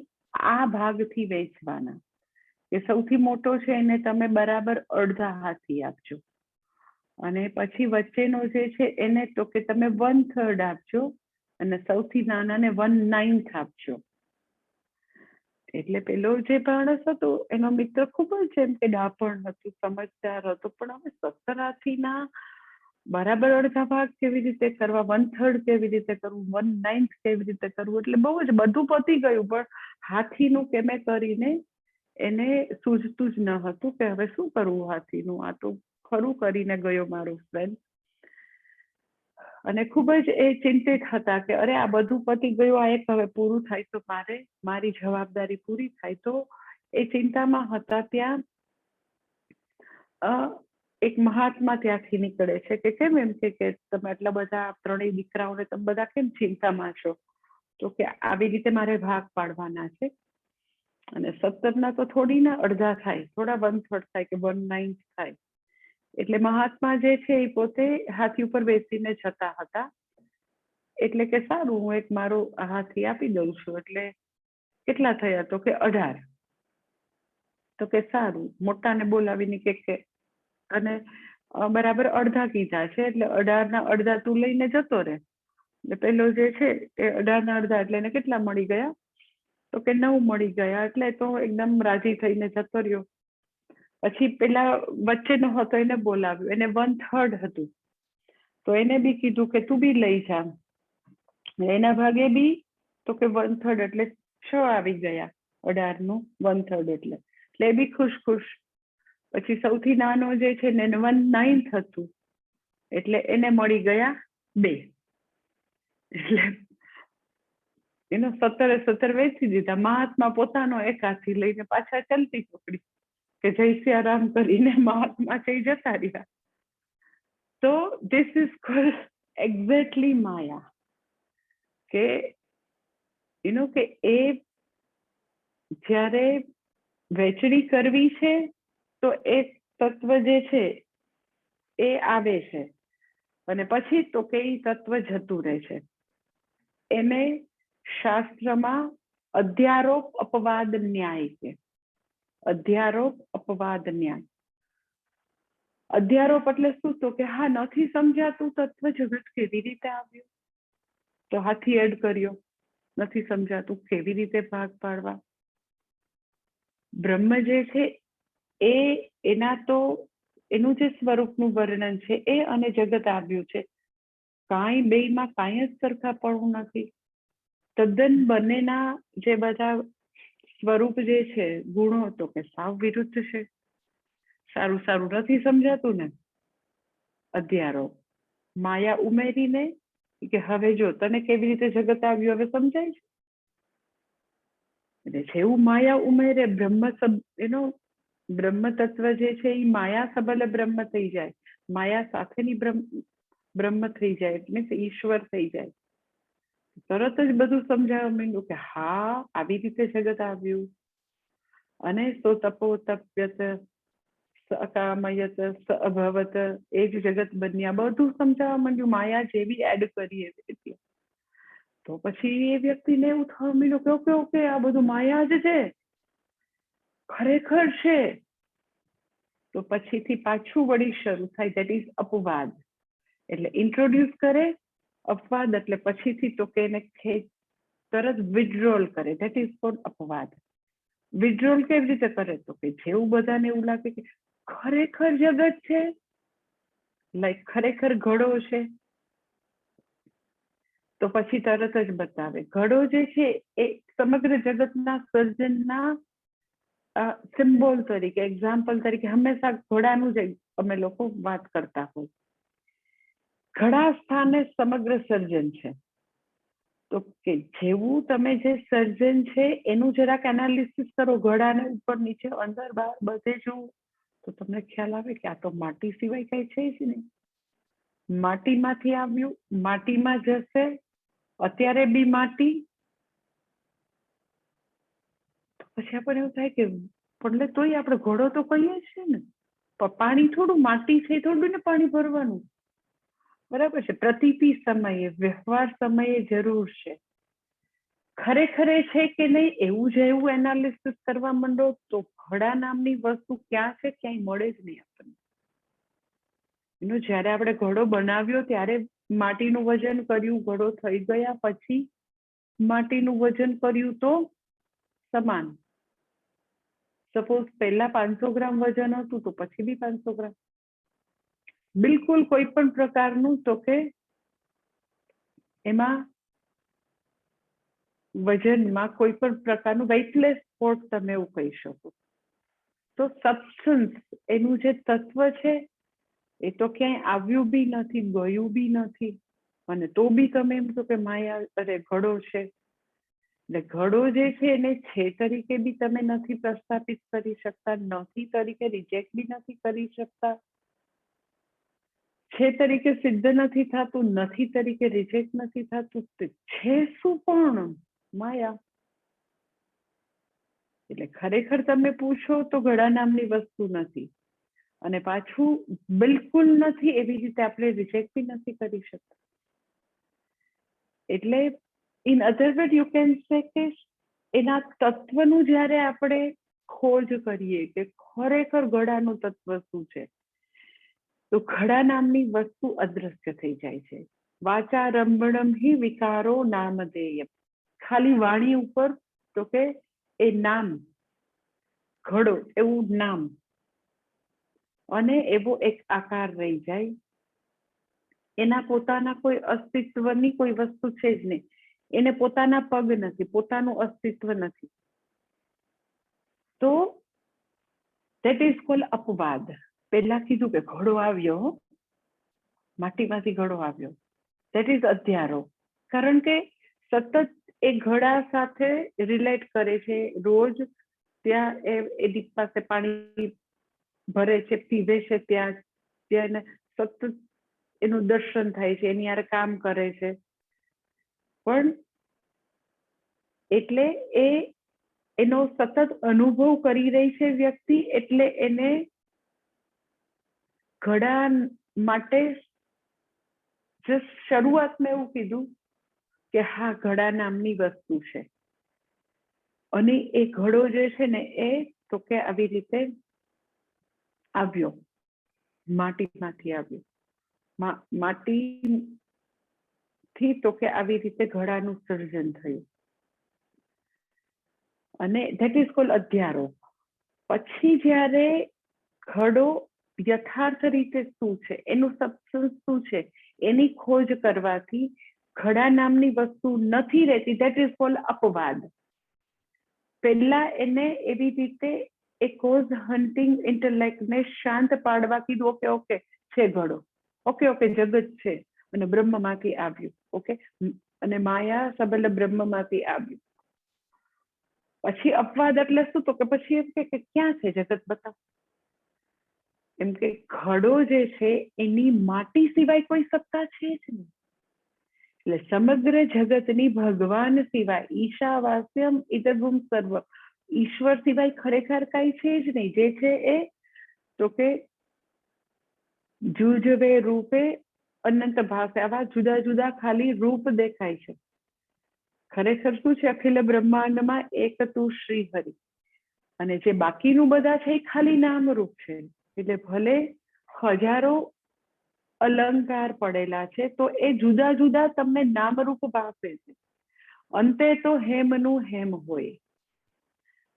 આ ભાગથી વેચવાના, કે સૌથી મોટો છે એને તમે બરાબર અડધા હાથી આપજો, અને પછી વચ્ચેનો જે છે એને તો કે તમે 1/3 આપજો, અને સૌથી નાનાને 1/9 આપજો. એટલે પેલો જે માણસ હતો એનો મિત્ર ખૂબ જ એમ કે ડાપણ હતું, સમજદાર હતો, પણ હવે 17 હાથીના બરાબર અડધા ભાગ કેવી રીતે કરવા, 1/3 કેવી રીતે કરવું, 1/9 કેવી રીતે કરવું, એટલે બહુ જ બધું પતી ગયું, પણ હાથીનું કેમે કરીને એને સૂઝતું જ ન હતું કે હવે શું કરવું હાથીનું, આ તો ખરું કરીને ગયો મારો ફ્રેન્ડ. અને ખૂબ જ એ ચિંતિત હતા કે અરે આ બધું પતી ગયું, આ એક હવે પૂરું થાય તો મારી જવાબદારી પૂરી થાય. તો એ ચિંતામાં હતા ત્યાં એક મહાત્મા ત્યાંથી નીકળે છે કે કેમ એમ કે તમે આટલા બધા 3 દીકરાઓને તમે બધા કેમ ચિંતામાં છો? તો કે આવી રીતે મારે ભાગ પાડવાના છે, અને 17 તો થોડી ના અડધા થાય, થોડા 1/3 થાય કે 1/9 થાય. એટલે મહાત્મા જે છે એ પોતે હાથી ઉપર બેસીને જતા હતા, એટલે કે સારું, હું એક મારો હાથી આપી દઉં છું. એટલે કેટલા થયા? તો કે 18. તો કે સારું, મોટાને બોલાવીને કે અને બરાબર અડધા કીધા છે, એટલે 18 ના અડધા તું લઈને જતો રહે. એટલે પેલો જે છે એ 18 ના અડધા, એટલે એને કેટલા મળી ગયા? તો કે 9 મળી ગયા. એટલે તો એકદમ રાજી થઈને જતો રહ્યો. પછી પેલા વચ્ચેનો હતો એને બોલાવ્યો, એને 1/3 હતું, તો એને બી કીધું કે તું બી લઈ જા. એના ભાગે બી તો કે 1/3, એટલે 6 આવી ગયા. 18 નું 1/3 એટલે એ બી ખુશ ખુશ. પછી સૌથી નાનો જે છે ને એને 1/9 હતું, એટલે એને મળી ગયા 2. એટલે એનો 17 વેચી દીધા. મહાત્મા પોતાનો એક હાથી લઈને પાછા ચાલતી પકડી કે જય સિયારામ કરીને મહાત્મા થઈ જતા રહ્યા. તો ધીસ ઇઝ કોલ્ડ એક્ઝેક્ટલી માયા. કે કે એ જ્યારે વહેંચણી કરવી છે તો એ તત્વ જે છે એ આવે છે, અને પછી તો કે એ તત્વ જતું રહે છે. એને શાસ્ત્રમાં અધ્યારોપ અપવાદ ન્યાય કે અધ્યારોપ અપવાદ ન્યાય. અધ્યારોપ એટલે શું? તો કે હા, નથી સમજાતું તત્વ જગત કેવી રીતે આવ્યું, તો હાથી એડ કર્યો. નથી સમજાતું કેવી રીતે ભાગ પાડવા. બ્રહ્મ જે છે એ એના તો એનું જે સ્વરૂપનું વર્ણન છે એ અને જગત આવ્યું છે, કાંઈ બેયમાં કાંઈ જ સરખાપણું નથી. તદ્દન બંનેના જે બધા સ્વરૂપ જે છે, ગુણો, તો કે સાવ વિરુદ્ધ છે. સારું સારું નથી સમજાતું ને? અધ્યારોપ. માયા ઉમેરીને કે હવે જો તને કેવી રીતે જગત આવ્યું હવે સમજાય છે. એટલે જેવું માયા ઉમેરે એનો બ્રહ્મ તત્વ જે છે એ માયા સબલે બ્રહ્મ થઈ જાય, માયા સાથેની બ્રહ્મ થઈ જાય, એટલે ઈશ્વર થઈ જાય. તરત જ બધું સમજાવવા માંડ્યું કે હા, આવી રીતે જગત આવ્યું. અને સો તપો તપ્યત સકામયત અભવત, એ જ જગત બન્યા. બધું સમજાવવા માંડ્યું. માયા જેવી એડ કરી એટલે તો પછી એ વ્યક્તિને એવું થવા માંડ્યું કે ઓકે ઓકે, આ બધું માયા જ છે, ખરેખર છે. તો પછીથી પાછું વળી શરૂ થાય, દેટ ઇઝ અપવાદ. એટલે ઇન્ટ્રોડ્યુસ કરે અપવાદ, એટલે પછીથી તો કે એને તરત વિડ્રોલ કરે, દેટ ઇઝ કોલ્ડ અપવાદ. વિડ્રોલ કેવી રીતે કરે? તો કે જેવું બધાને એવું લાગે કે ખરેખર જગત છે, લાઈક ખરેખર ઘડો છે, તો પછી તરત જ બતાવે. ઘડો જે છે એ સમગ્ર જગતના સર્જનના સિમ્બોલ તરીકે, એક્ઝામ્પલ તરીકે હંમેશા ઘોડાનું જ અમે લોકો વાત કરતા હોય. ઘડા સ્થાને સમગ્ર સર્જન છે. તો કે જેવું તમે જે સર્જન છે એનું જરાક એનાલિસિસ કરો, ઘડાને ઉપર નીચે અંદર બહાર બધે જુઓ, તો તમને ખ્યાલ આવે કે આ તો માટી સિવાય કઈ છે જ નહીં. માટીમાંથી આવ્યું, માટીમાં જશે, અત્યારે બી માટી. પછી આપણને એવું થાય કે એટલે તોય આપણે ઘોડો તો કહીએ છીએ ને, પાણી થોડું, માટી છે થોડું ને પાણી ભરવાનું, બરાબર છે. પ્રતીતિ સમયે, વ્યવહાર સમયે જરૂર છે. ખરેખર છે કે નહીં એવું જ એવું એનાલિસિસ કરવા માંડો તો ઘડા નામની વસ્તુ ક્યાં છે, ક્યાંય મળે જ નહીં આપણને. જયારે આપણે ઘડો બનાવ્યો ત્યારે માટીનું વજન કર્યું, ઘડો થઈ ગયા પછી માટીનું વજન કર્યું તો સમાન. સપોઝ પહેલા 500 ગ્રામ વજન હતું તો પછી બી 500 ગ્રામ. બિલકુલ કોઈ પણ પ્રકારનું તો કે એમાં વજનમાં કોઈ પણ પ્રકારનું વેઇટલેસ સ્પોર્ટ તમે એવું કહી શકો. તો સબસ્ટન્સ એનું જે તત્વ છે એ તો ક્યાંય આવ્યું બી નથી, ગયું બી નથી, અને તો બી તમે એમ કહો કે માયા, અરે ઘડો છે. એટલે ઘડો જે છે એને છે તરીકે બી તમે નથી પ્રસ્થાપિત કરી શકતા, નથી તરીકે રિજેક્ટ બી નથી કરી શકતા, છે તરીકે સિદ્ધ નથી થતું, નથી તરીકે રિજેક્ટ નથી થતું. છે શું? પણ માયા. એટલે ખરેખર તમે પૂછો તો ઘડા નામની વસ્તુ નથી, અને પાછું બિલકુલ નથી એવી રીતે આપણે રિજેક્ટ બી નથી કરી શકતા. એટલે in other word you can say કે એના તત્વનું જ્યારે આપણે ખોજ કરીએ કે ખરેખર ઘડાનું તત્વ શું છે, તો ઘડા નામની વસ્તુ અદ્રશ્ય થઈ જાય છે. વાચા રંભણમ હિ વિકારો નામધેય, ખાલી વાણી ઉપર તો કે એ નામ ઘડો એવું નામ અને એવો એક આકાર રહી જાય, એના પોતાના કોઈ અસ્તિત્વની કોઈ વસ્તુ છે જ નહીં, એને પોતાના પગ નથી, પોતાનું અસ્તિત્વ નથી. તો ધેટ ઇઝ કોલ્ડ અપવાદ. પહેલા કીધું કે ઘડો આવ્યો, માટીમાંથી ઘડો આવ્યો, ધેટ ઇઝ અધ્યારો. કારણ કે સતત એ ઘડા સાથે રિલેટ કરે છે, રોજ ત્યાં એની પાસે પાણી ભરે છે, પીવે છે, ત્યાં સતત એનું દર્શન થાય છે, એની યાર કામ કરે છે. પણ એટલે એનો સતત અનુભવ કરી રહી છે વ્યક્તિ, એટલે એને ઘડા માટે શરૂઆતમાં એવું કીધું કે હા ઘડા નામની વસ્તુ છે, અને એ ઘડો જે છે ને એ તો કે આવી રીતે આવ્યો, માટીમાંથી આવ્યો, માટીથી તો કે આવી રીતે ઘડાનું સર્જન થયું, અને ધેટ ઇઝ કોલ્ડ અધ્યારો. પછી જ્યારે ઘડો યથાર્થ રીતે શું છે, એનું સબસ્ટન્સ શું છે, એની ખોજ કરવાથી ઘડા નામની વસ્તુ નથી રહેતી, ધેટ ઇઝ કોલ્ડ અપવાદ. પહેલા એને એવી રીતે એ કોઝ હન્ટિંગ ઇન્ટેલેક્ટને શાંત પાડવા કીધું, ઓકે ઓકે છે ઘડો, ઓકે ઓકે જગત છે, અને બ્રહ્મમાંથી આવ્યું, ઓકે, અને માયા સબલ બ્રહ્મમાંથી આવ્યું. પછી અપવાદ એટલે શું, તો કે પછી એમ કે ક્યાં છે જગત, બતાવ. એમ કે ઘડો જે છે એની માટી સિવાય કોઈ સત્તા છે જ નહીં. એટલે સમગ્ર જગતની ભગવાન સિવાય, ઈશાવાસ્યમ ઇદગુમ સર્વ, ઈશ્વર સિવાય ખરેખર કઈ છે જ નહીં. જે છે એ તો કે જુજવે રૂપે અનંત ભાસે, આવા જુદા જુદા ખાલી રૂપ દેખાય છે. ખરેખર શું છે, અખિલ બ્રહ્માંડમાં એક તું શ્રી હરિ, અને જે બાકીનું બધા છે એ ખાલી નામ રૂપ છે. એટલે ભલે હજારો અલંકાર પડેલા છે, તો એ જુદા જુદા તમને નામરૂપ ભાસે છે. અંતે તો હેમનું હેમ હોય.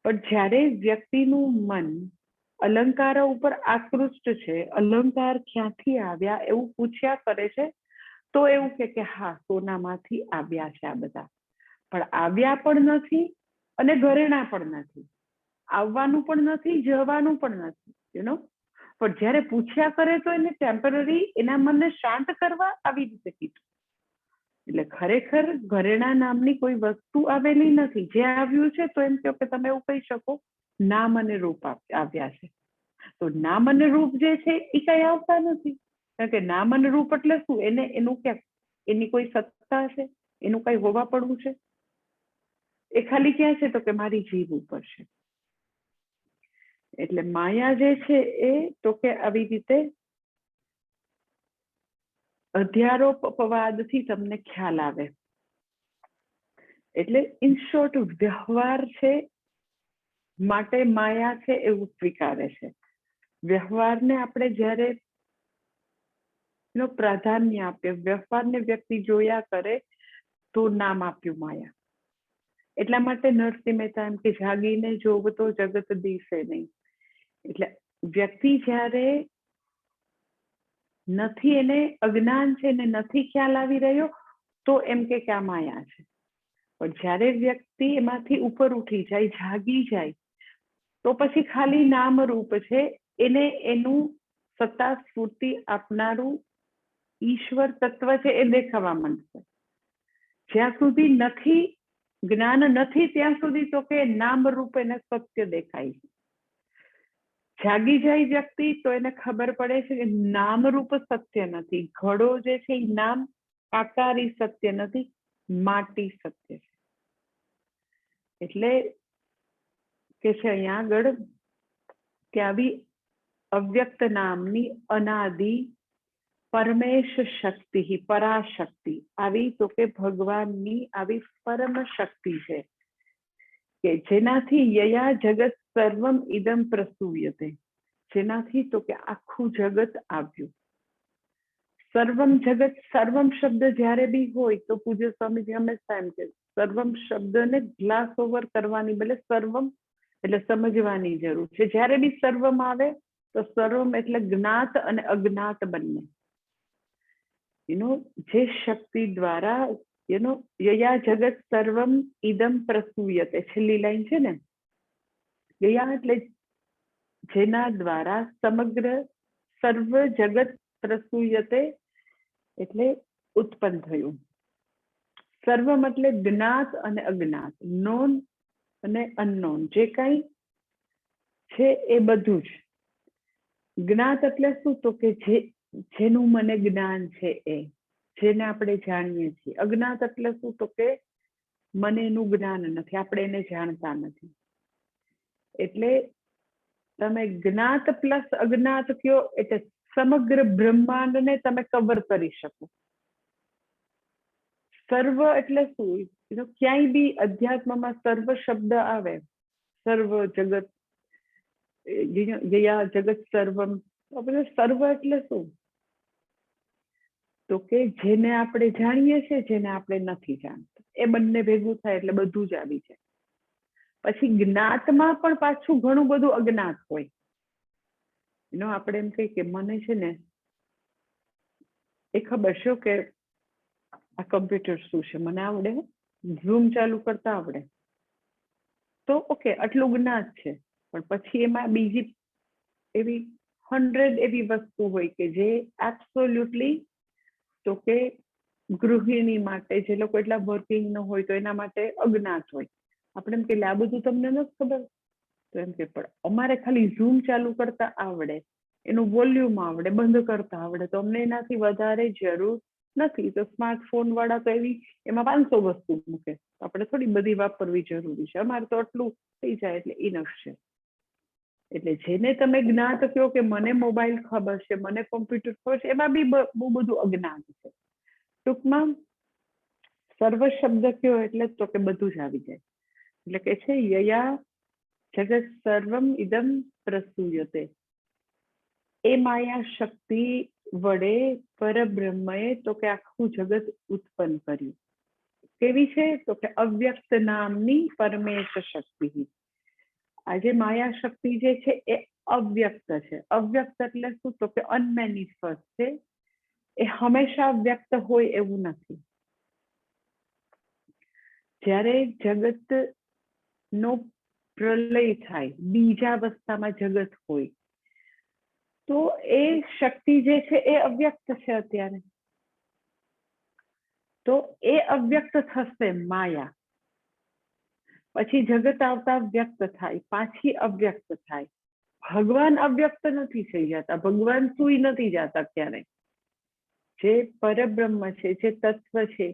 પણ જ્યારે વ્યક્તિનું મન અલંકારો ઉપર આકૃષ્ટ છે, અલંકાર ક્યાંથી આવ્યા એવું પૂછ્યા કરે છે, તો એવું કે હા સોનામાંથી આવ્યા છે આ બધા. પણ આવ્યા પણ નથી અને ઘરેણા પણ નથી, આવવાનું પણ નથી, જવાનું પણ નથી, યુ નો. પણ જ્યારે પૂછ્યા કરે તો એને ટેમ્પરરી એના મનને શાંત કરવા આવી રીતે કીધું. એટલે ખરેખર ઘરેણા નામની કોઈ વસ્તુ આવેલી નથી. જે આવ્યું છે તો એમ કહો કે તમે એવું કહી શકો નામ અને રૂપ આવ્યા છે. તો નામ અને રૂપ જે છે એ કઈ આવતા નથી, કારણ કે નામ અને રૂપ એટલે શું, એનું ક્યાં એની કોઈ સત્તા છે, એનું કઈ હોવા પડવું છે? એ ખાલી ક્યાં છે, તો કે મારી જીભ ઉપર છે. એટલે માયા જે છે એ તો કે આવી રીતે અધ્યારોપવાદથી તમને ખ્યાલ આવે. એટલે ઇન શોર્ટ વ્યવહાર છે માટે માયા છે એવું સ્વીકારે છે. વ્યવહારને આપણે જ્યારે પ્રાધાન્ય આપીએ, વ્યવહારને વ્યક્તિ જોયા કરે તો નામ આપ્યું માયા. એટલા માટે નરસિંહ મહેતા એમ કે જાગીને જોવતો જગત દિશે નહીં. એટલે વ્યક્તિ જ્યારે નથી, એને અજ્ઞાન છે ને નથી ખ્યાલ આવી રહ્યો, તો એમ કે આ માયા છે. પણ જ્યારે વ્યક્તિ એમાંથી ઉપર ઉઠી જાય, જાગી જાય, તો પછી ખાલી નામ રૂપ છે, એને એનું સત્તા સ્ફૂર્તિ આપનારું ઈશ્વર તત્વ છે એ દેખાવા માંડશે. જ્યાં સુધી નથી જ્ઞાન નથી ત્યાં સુધી તો કે નામ રૂપ એને સત્ય દેખાય છે. જાગી જાય વ્યક્તિ તો એને ખબર પડે છે કે નામ રૂપ સત્ય નથી, ઘડો જે છે એ નામ આકારી સત્ય નથી, માટી સત્ય છે. એટલે કે છે અહીંયા આગળ કે આવી અવ્યક્ત નામની અનાદિ પરમેશ શક્તિ, પરાશક્તિ આવી, તો કે ભગવાનની આવી પરમ શક્તિ છે કે જેનાથી યયા જગત સર્વમ ઇદમ પ્રસૂયતે, જેનાથી તો કે આખું જગત આવ્યું. સર્વમ જગત, સર્વમ શબ્દ જ્યારે બી હોય તો પૂજ્ય સ્વામીજી હંમેશા એમ કે સર્વમ શબ્દને ગ્લાસ ઓવર કરવાની બદલે સર્વમ એટલે સમજવાની જરૂર છે. જ્યારે બી સર્વમ આવે તો સર્વમ એટલે જ્ઞાત અને અજ્ઞાત બંને. જે શક્તિ દ્વારા યયા જગત સર્વમ ઇદમ પ્રસૂયતે, છેલ્લી લાઈન છે ને, યયા એટલે જેના દ્વારા સમગ્ર સર્વ જગત પ્રસૂયતે એટલે ઉત્પન્ન થયું. સર્વમ એટલે જ્ઞાત અને અજ્ઞાત, નોન અને અનનોન, જે કઈ છે એ બધું જ. જ્ઞાત એટલે શું, તો કે જેનું મને જ્ઞાન છે, એ જેને આપણે જાણીએ છીએ. અજ્ઞાત એટલે શું, તો કે મને એનું જ્ઞાન નથી, આપણે એને જાણતા નથી. એટલે તમે જ્ઞાત પ્લસ અજ્ઞાત કયો એટલે સમગ્ર બ્રહ્માંડને તમે કવર કરી શકો. સર્વ એટલે શું, ક્યાંય બી અધ્યાત્મમાં સર્વ શબ્દ આવે, સર્વ જગત, યયા જગત સર્વમ, સર્વ એટલે શું, તો કે જેને આપણે જાણીએ છીએ, જેને આપણે નથી જાણતા, એ બંને ભેગું થાય એટલે બધું જ આવી જાય. પછી જ્ઞાતમાં પણ પાછું ઘણું બધું અજ્ઞાત હોય. આપણે એમ કહીએ કે મને છે ને એ ખબર છે કે આ કમ્પ્યુટર શું છે, મને આવડે, ઝૂમ ચાલુ કરતા આવડે, તો ઓકે આટલું જ્ઞાત છે. પણ પછી એમાં બીજી એવી 100 એવી વસ્તુ હોય કે જે એબ્સોલ્યુટલી, તો કે ગૃહિણી માટે, જે લોકો એટલા વર્કિંગ ન હોય તો એના માટે અજ્ઞાત હોય. આપણે એમ કે આ બધું તમને નથી ખબર, તો એમ કે પણ અમારે ખાલી ઝૂમ ચાલુ કરતા આવડે, એનું વોલ્યુમ આવડે, બંધ કરતા આવડે, તો અમને એનાથી વધારે જરૂર નથી. તો સ્માર્ટફોન વાળા તો એમાં 500 વસ્તુ મૂકે, આપણે થોડી બધી વાપરવી જરૂરી છે, અમારે તો આટલું થઈ જાય એટલે ઇનફ છે. એટલે જેને તમે જ્ઞાત કહો કે મને મોબાઈલ ખબર છે, મને કોમ્પ્યુટર ખબર છે, એમાં બી બહુ બધું અજ્ઞાત છે. ટૂંકમાં સર્વ શબ્દ કયો એટલે તો કે બધું જ આવી જાય. એટલે કે છે યયા જગત સર્વમ ઇદમ પ્રસૂયતે, એ માયા શક્તિ વડે પરબ્રહ્મએ તો કે આખું જગત ઉત્પન્ન કર્યું. કેવી છે, તો કે અવ્યક્ત નામની પરમેશ શક્તિ. આજે માયા શક્તિ જે છે એ અવ્યક્ત છે. અવ્યક્ત એટલે શું, તો કે અનમેનિફેસ્ટ છે. એ હંમેશા વ્યક્ત હોય એવું નથી. જ્યારે જગત નો પ્રલય થાય, બીજા અવસ્થામાં જગત હોય, તો એ શક્તિ જે છે એ અવ્યક્ત છે અત્યારે. તો એ અવ્યક્ત થશે માયા, પછી જગત આવતા વ્યક્ત થાય, પાછી અવ્યક્ત થાય. ભગવાન અવ્યક્ત નથી થઈ જતા, ભગવાન સુઈ નથી જતા ક્યારે. જે પરબ્રહ્મ છે, જે તત્વ છે,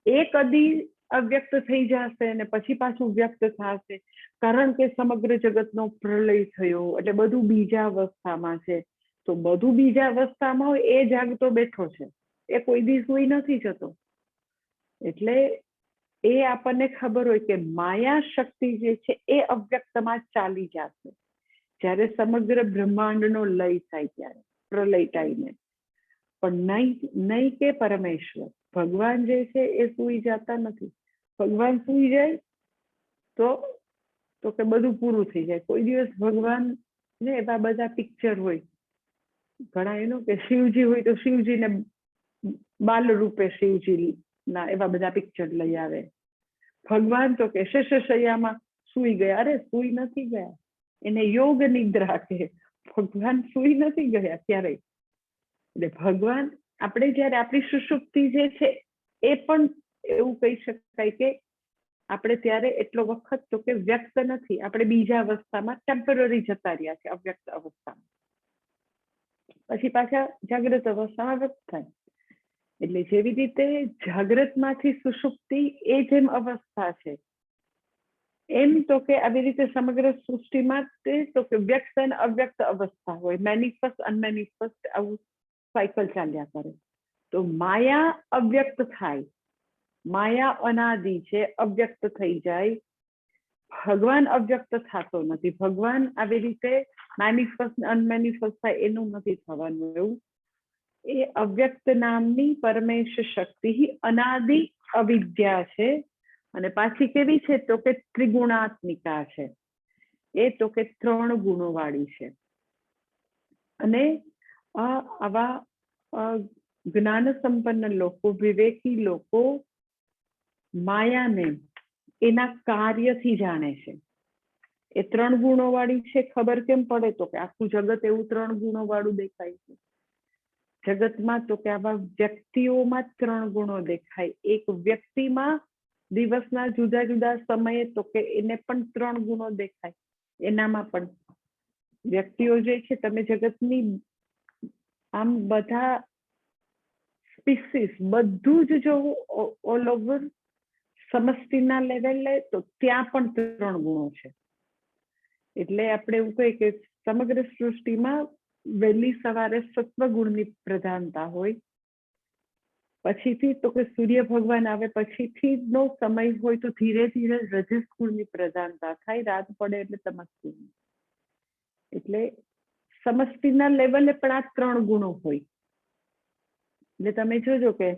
એ કદી અવ્યક્ત થઈ જશે અને પછી પાછું વ્યક્ત થશે, કારણ કે સમગ્ર જગતનો પ્રલય થયો એટલે બધું બીજા અવસ્થામાં છે. તો બધું બીજા અવસ્થામાં હોય, એ જાગતો બેઠો છે, એ કોઈ દી સુઈ નથી જતો. એટલે એ આપણને ખબર હોય કે માયા શક્તિ જે છે એ અવ્યક્તમાં ચાલી જશે જ્યારે સમગ્ર બ્રહ્માંડનો લય થાય, ત્યારે પ્રલય ટાઈમે. પણ નહીં કે પરમેશ્વર, ભગવાન જે છે એ સુઈ જતા નથી. ભગવાન સુઈ જાય તો કે બધું પૂરું થઈ જાય. કોઈ દિવસ ભગવાન ને એવા બધા પિક્ચર હોય, ઘણા એનું કે શિવજી હોય તો શિવજીને બાલ રૂપે શિવજી ના એવા બધા પિક્ચર લઈ આવે. ભગવાન તો કે શય્યામાં સુઈ ગયા. અરે સુઈ નથી ગયા, એને યોગ નિદ્રા કે. ભગવાન સુઈ નથી ગયા ક્યારેય. એટલે ભગવાન, આપણે જયારે આપણી સુષુપ્તિ જે છે એ પણ એવું કહી શકાય કે આપણે ત્યારે એટલો વખત તો કે વ્યક્ત નથી, આપણે બીજા અવસ્થામાં ટેમ્પરરી જતા રહ્યા છે, અવ્યક્ત અવસ્થામાં. પછી પાછા જાગ્રત અવસ્થામાં વ્યક્ત થાય. એટલે જેવી રીતે જાગ્રતમાંથી સુષુપ્તિ એ જેમ અવસ્થા છે, એમ તો કે આવી રીતે સમગ્ર સૃષ્ટિમાં તે તો કે વ્યક્ત અને અવ્યક્ત અવસ્થા હોય, મેનિફેસ્ટ અનમેનિફેસ્ટ, આવું સાયકલ ચાલ્યા કરે. તો માયા અવ્યક્ત થાય, માયા અનાદિ છે, અવ્યક્ત થઈ જાય. ભગવાન અવ્યક્ત થતો નથી. ભગવાન આવી રીતે મેનિફેસ્ટ અનમેનિફેસ્ટ થાય એનું નથી થવાનું. એવું એ અવ્યક્ત નામની પરમેશ શક્તિ અનાદિ અવિદ્યા છે. અને પાછી કેવી છે તો કે ત્રિગુણાત્મિકા છે. એ તો કે 3 ગુણો વાળી છે. અને આવા જ્ઞાન સંપન્ન લોકો, વિવેકી લોકો માયાને એના કાર્યથી જાણે છે. એ 3 ગુણો વાળી છે. ખબર કેમ પડે તો કે આખું જગત એવું 3 ગુણો વાળું દેખાય છે. જગતમાં તો કે આવા વ્યક્તિઓમાં 3 ગુણો દેખાય. એક વ્યક્તિમાં દિવસના જુદા જુદા સમયે તો કે એને પણ 3 ગુણો દેખાય. એનામાં પણ વ્યક્તિઓ જે છે, તમે જગતની આમ બધા સ્પીસીસ બધું જ જો ઓલ ઓવર સમષ્ટિના લેવલે તો ત્યાં પણ 3 ગુણો છે. એટલે આપણે એવું કહીએ કે સમગ્ર સૃષ્ટિમાં વહેલી સવારે સત્વગુણની પ્રધાનતા હોય, પછીથી તો કે સૂર્ય ભગવાન આવે પછીથી નો સમય હોય તો ધીરે ધીરે રજસ ગુણની પ્રધાનતા થાય. રાત પડે એટલે તમસ ગુણ. એટલે સમષ્ટિના લેવલે પણ આ 3 ગુણો હોય. એટલે તમે જોજો કે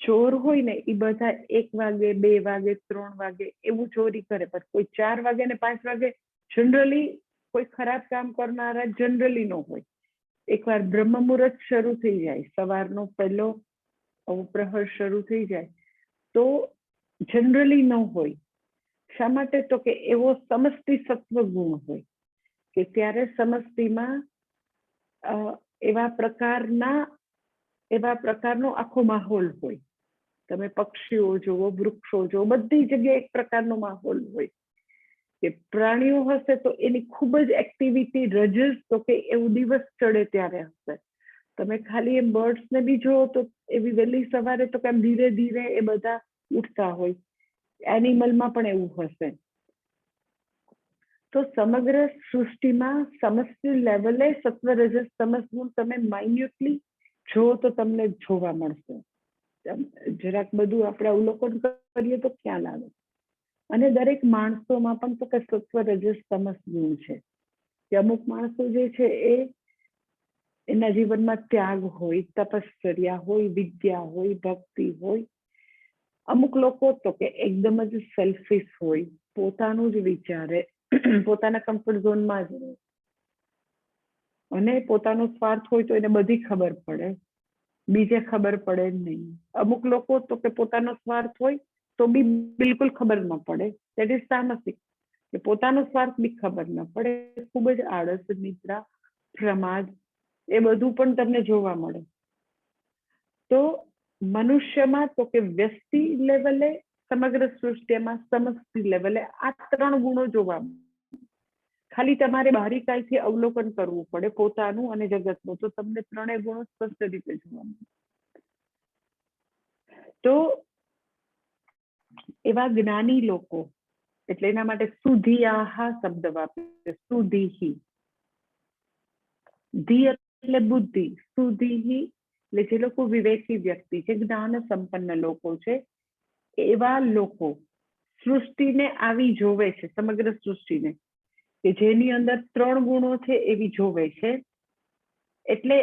ચોર હોય ને એ બધા 1 વાગે 2 વાગે 3 વાગે એવું ચોરી કરે, પણ કોઈ 4 વાગે ને 5 વાગે જનરલી કોઈ ખરાબ કામ કરનારા જનરલી ન હોય. એકવાર બ્રહ્મ મુહૂર્ત શરૂ થઈ જાય, સવારનો પહેલો પ્રહર શરૂ થઈ જાય તો જનરલી ન હોય. શા માટે તો કે એવો સમષ્ટિ સત્વ ગુણ હોય કે ત્યારે સમષ્ટિમાં એવા પ્રકારનો આખો માહોલ હોય. તમે પક્ષીઓ જુઓ, વૃક્ષો જુઓ, બધી જગ્યાએ એક પ્રકારનો માહોલ હોય. કે પ્રાણીઓ હશે તો એની ખૂબ જ એક્ટિવિટી રજસ તો કે એવું દિવસ ચડે ત્યારે હશે. તમે ખાલી એમ બર્ડ્સ ને બી જુઓ તો એવી વહેલી સવારે તો કેમ ધીરે ધીરે એ બધા ઉઠતા હોય. એનિમલમાં પણ એવું હશે. તો સમગ્ર સૃષ્ટિમાં સમષ્ટિ લેવલે સત્વ રજસ તમસ ગુણ તમે માઇન્યુટલી જો તો તમને જોવા મળશે. જરાક બધું આપણે અવલોકન કરીએ તો ખ્યાલ આવે. અને દરેક માણસોમાં પણ તો કે સત્વ રજસ તમસ ગુણ છે. કે અમુક માણસો જે છે એ એના જીવનમાં ત્યાગ હોય, તપશ્ચર્યા હોય, વિદ્યા હોય, ભક્તિ હોય. અમુક લોકો તો કે એકદમ જ સેલ્ફિશ હોય, પોતાનું જ વિચારે, પોતાના કમ્ફર્ટ ઝોનમાં જ રહે. અને પોતાનો સ્વાર્થ હોય તો એને બધી ખબર પડે, બીજે ખબર પડે નહીં. અમુક લોકો તો કે પોતાનો સ્વાર્થ હોય તો બી બિલકુલ ખબર ન પડે. દેટ ઇઝ તામસિક. કે પોતાનો સ્વાર્થ બી ખબર ન પડે. ખૂબ જ આળસ, નિદ્રા, પ્રમાદ એ બધું પણ તમને જોવા મળે. તો મનુષ્યમાં તો કે વ્યક્તિ લેવલે, સમગ્ર સૃષ્ટિમાં સમષ્ટિ લેવલે આ 3 ગુણો જોવા મળે. ખાલી તમારે બારીકાઈથી અવલોકન કરવું પડે પોતાનું અને જગતનું, તો તમને 3 ગુણો સ્પષ્ટ રીતે જોવા મળે. તો એવા જ્ઞાની લોકો, એટલે એના માટે સુધિયાહા શબ્દ વાપરે. સુધીહી, ધી એટલે બુદ્ધિ, સુધીહી એટલે જે લોકો વિવેકી વ્યક્તિ છે, જ્ઞાન સંપન્ન લોકો છે, એવા લોકો સૃષ્ટિને આવી જોવે છે, સમગ્ર સૃષ્ટિને, કે જેની અંદર 3 ગુણો છે એવી જોવે છે. એટલે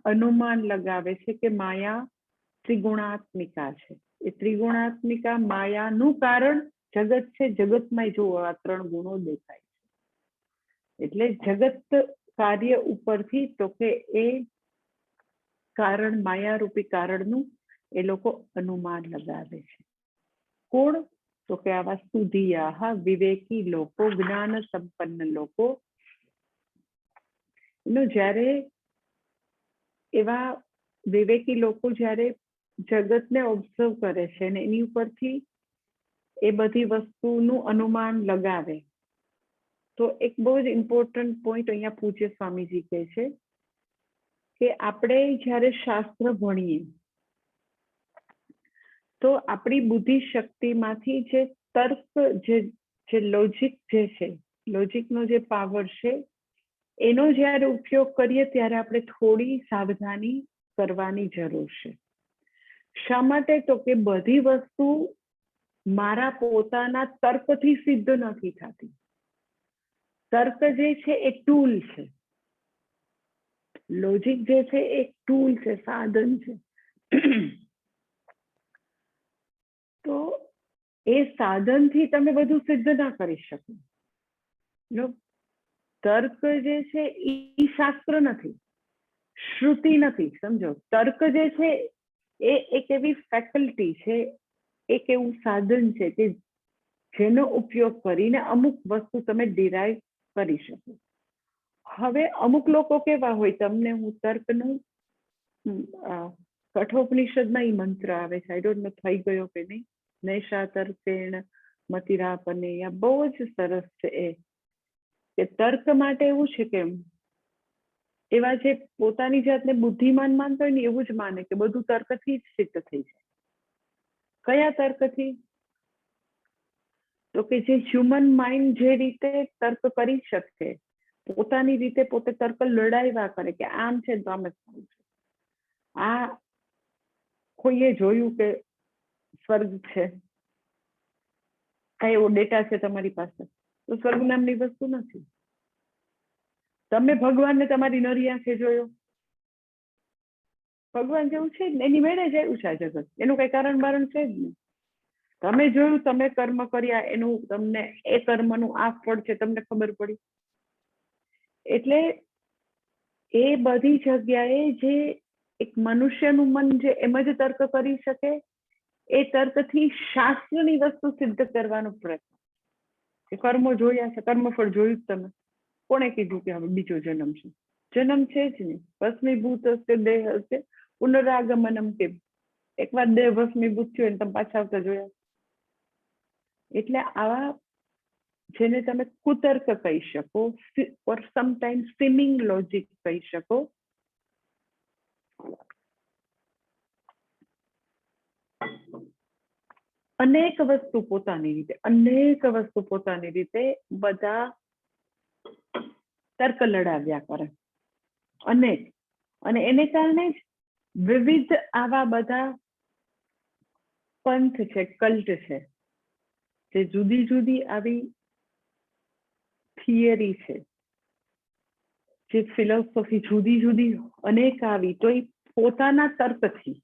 અનુમાન લગાવે છે કે માયા ત્રિગુણાત્મિકા છે. એ ત્રિગુણાત્મિકા માયાનું કારણ જગત છે. જગતમાં જો આ 3 ગુણો દેખાય છે. એટલે જગત કાર્ય ઉપરથી તો કે એ કારણ, માયારૂપી કારણનું એ લોકો અનુમાન લગાવે છે. કોણ? તો કે આવા સુધિયા વિવેકી લોકો, જ્ઞાન સંપન્ન લોકો. જ્યારે એવા વિવેકી લોકો જ્યારે જગતને ઓબ્ઝર્વ કરે છે અને એની ઉપરથી એ બધી વસ્તુનું અનુમાન લગાવે, તો એક બહુ જ ઇમ્પોર્ટન્ટ પોઈન્ટ અહીંયા પૂજ્ય સ્વામીજી કહે છે કે આપણે જ્યારે શાસ્ત્ર ભણીએ તો આપણી બુદ્ધિ શક્તિમાંથી જે તર્ક, જે લોજિક જે છે, લોજિકનો જે પાવર છે એનો જ્યારે ઉપયોગ કરીએ ત્યારે આપણે થોડી સાવધાની કરવાની જરૂર છે. શા માટે? તો કે બધી વસ્તુ મારા પોતાના તર્કથી સિદ્ધ નથી થતી. તર્ક જે છે એ ટૂલ છે, લોજિક જે છે એ ટૂલ છે, સાધન છે. તો એ સાધનથી તમે બધું સિદ્ધ ના કરી શકો. તર્ક જે છે એ શાસ્ત્ર નથી, શ્રુતિ નથી. સમજો, તર્ક જે છે એ એક એવી ફેકલ્ટી છે, એક એવું સાધન છે કે જેનો ઉપયોગ કરીને અમુક વસ્તુ તમે ડિરાઈવ કરી શકો. હવે અમુક લોકો કેવા હોય, તમને હું તર્કનું કઠોપનિષદમાં એ મંત્ર આવે છે, આઈ ડોન્ટ નો થઈ ગયો કે નહીં, નૈષા તર્કેણ મતિરાપને, બહુ જ સરસ છે એ. કે તર્ક માટે એવું છે કે એવા જે પોતાની જાતને બુદ્ધિમાન માનતા હોય ને એવું જ માને કે બધું તર્કથી જ સિદ્ધ થઈ જાય. કયા તર્કથી? તો કે જે હ્યુમન માઇન્ડ જે રીતે તર્ક કરી શકે, પોતાની રીતે પોતે તર્ક લડાવ્યા કરે કે આમ છે તો આમ જ થવું છે. આ કોઈએ જોયું કે સ્વર્ગ છે? કઈ એવો ડેટા છે તમારી પાસે? તો સ્વર્ગ નામની વસ્તુ નથી. તમે ભગવાનને તમારી નરી આંખે જોયો? ભગવાન જેવું છે જ ને, એની મેળે જ આવ્યું છે આ જગત, એનું કઈ કારણ બારણ છે જ નહીં. તમે જોયું, તમે કર્મ કર્યા, એનું તમને એ કર્મનું આ ફળ છે, તમને ખબર પડી. એટલે એ બધી જગ્યાએ જે એક મનુષ્યનું મન જે એમ જ તર્ક કરી શકે, એ તર્કથી શાસ્ત્રની વસ્તુ સિદ્ધ કરવાનો પ્રયત્ન. કે કર્મો જોયા છે, કર્મફળ જોયું જ તમે. કોણે કીધું કે હવે બીજો જન્મ છે? જન્મ છે જ નહીં. ભસ્મીભૂત હશે દેહ હશે પુનરાગમનમ, કેમ એકવાર દેહ ભસ્મીભૂત થયો તમે પાછા આવતા જોયા? એટલે આવા જેને તમે કુતર્ક કહી શકો, ઓર સમટાઈમ સ્વિમિંગ લોજિક કહી શકો, અનેક વસ્તુ પોતાની રીતે બધા તર્ક લડાવ્યા કરે, અનેક. અને એને કારણે જ વિવિધ આવા બધા પંથ છે, કલ્ટ છે, જે જુદી જુદી આવી થિયરી છે, જે ફિલોસોફી જુદી જુદી અનેક આવી, તો એ પોતાના તર્કથી.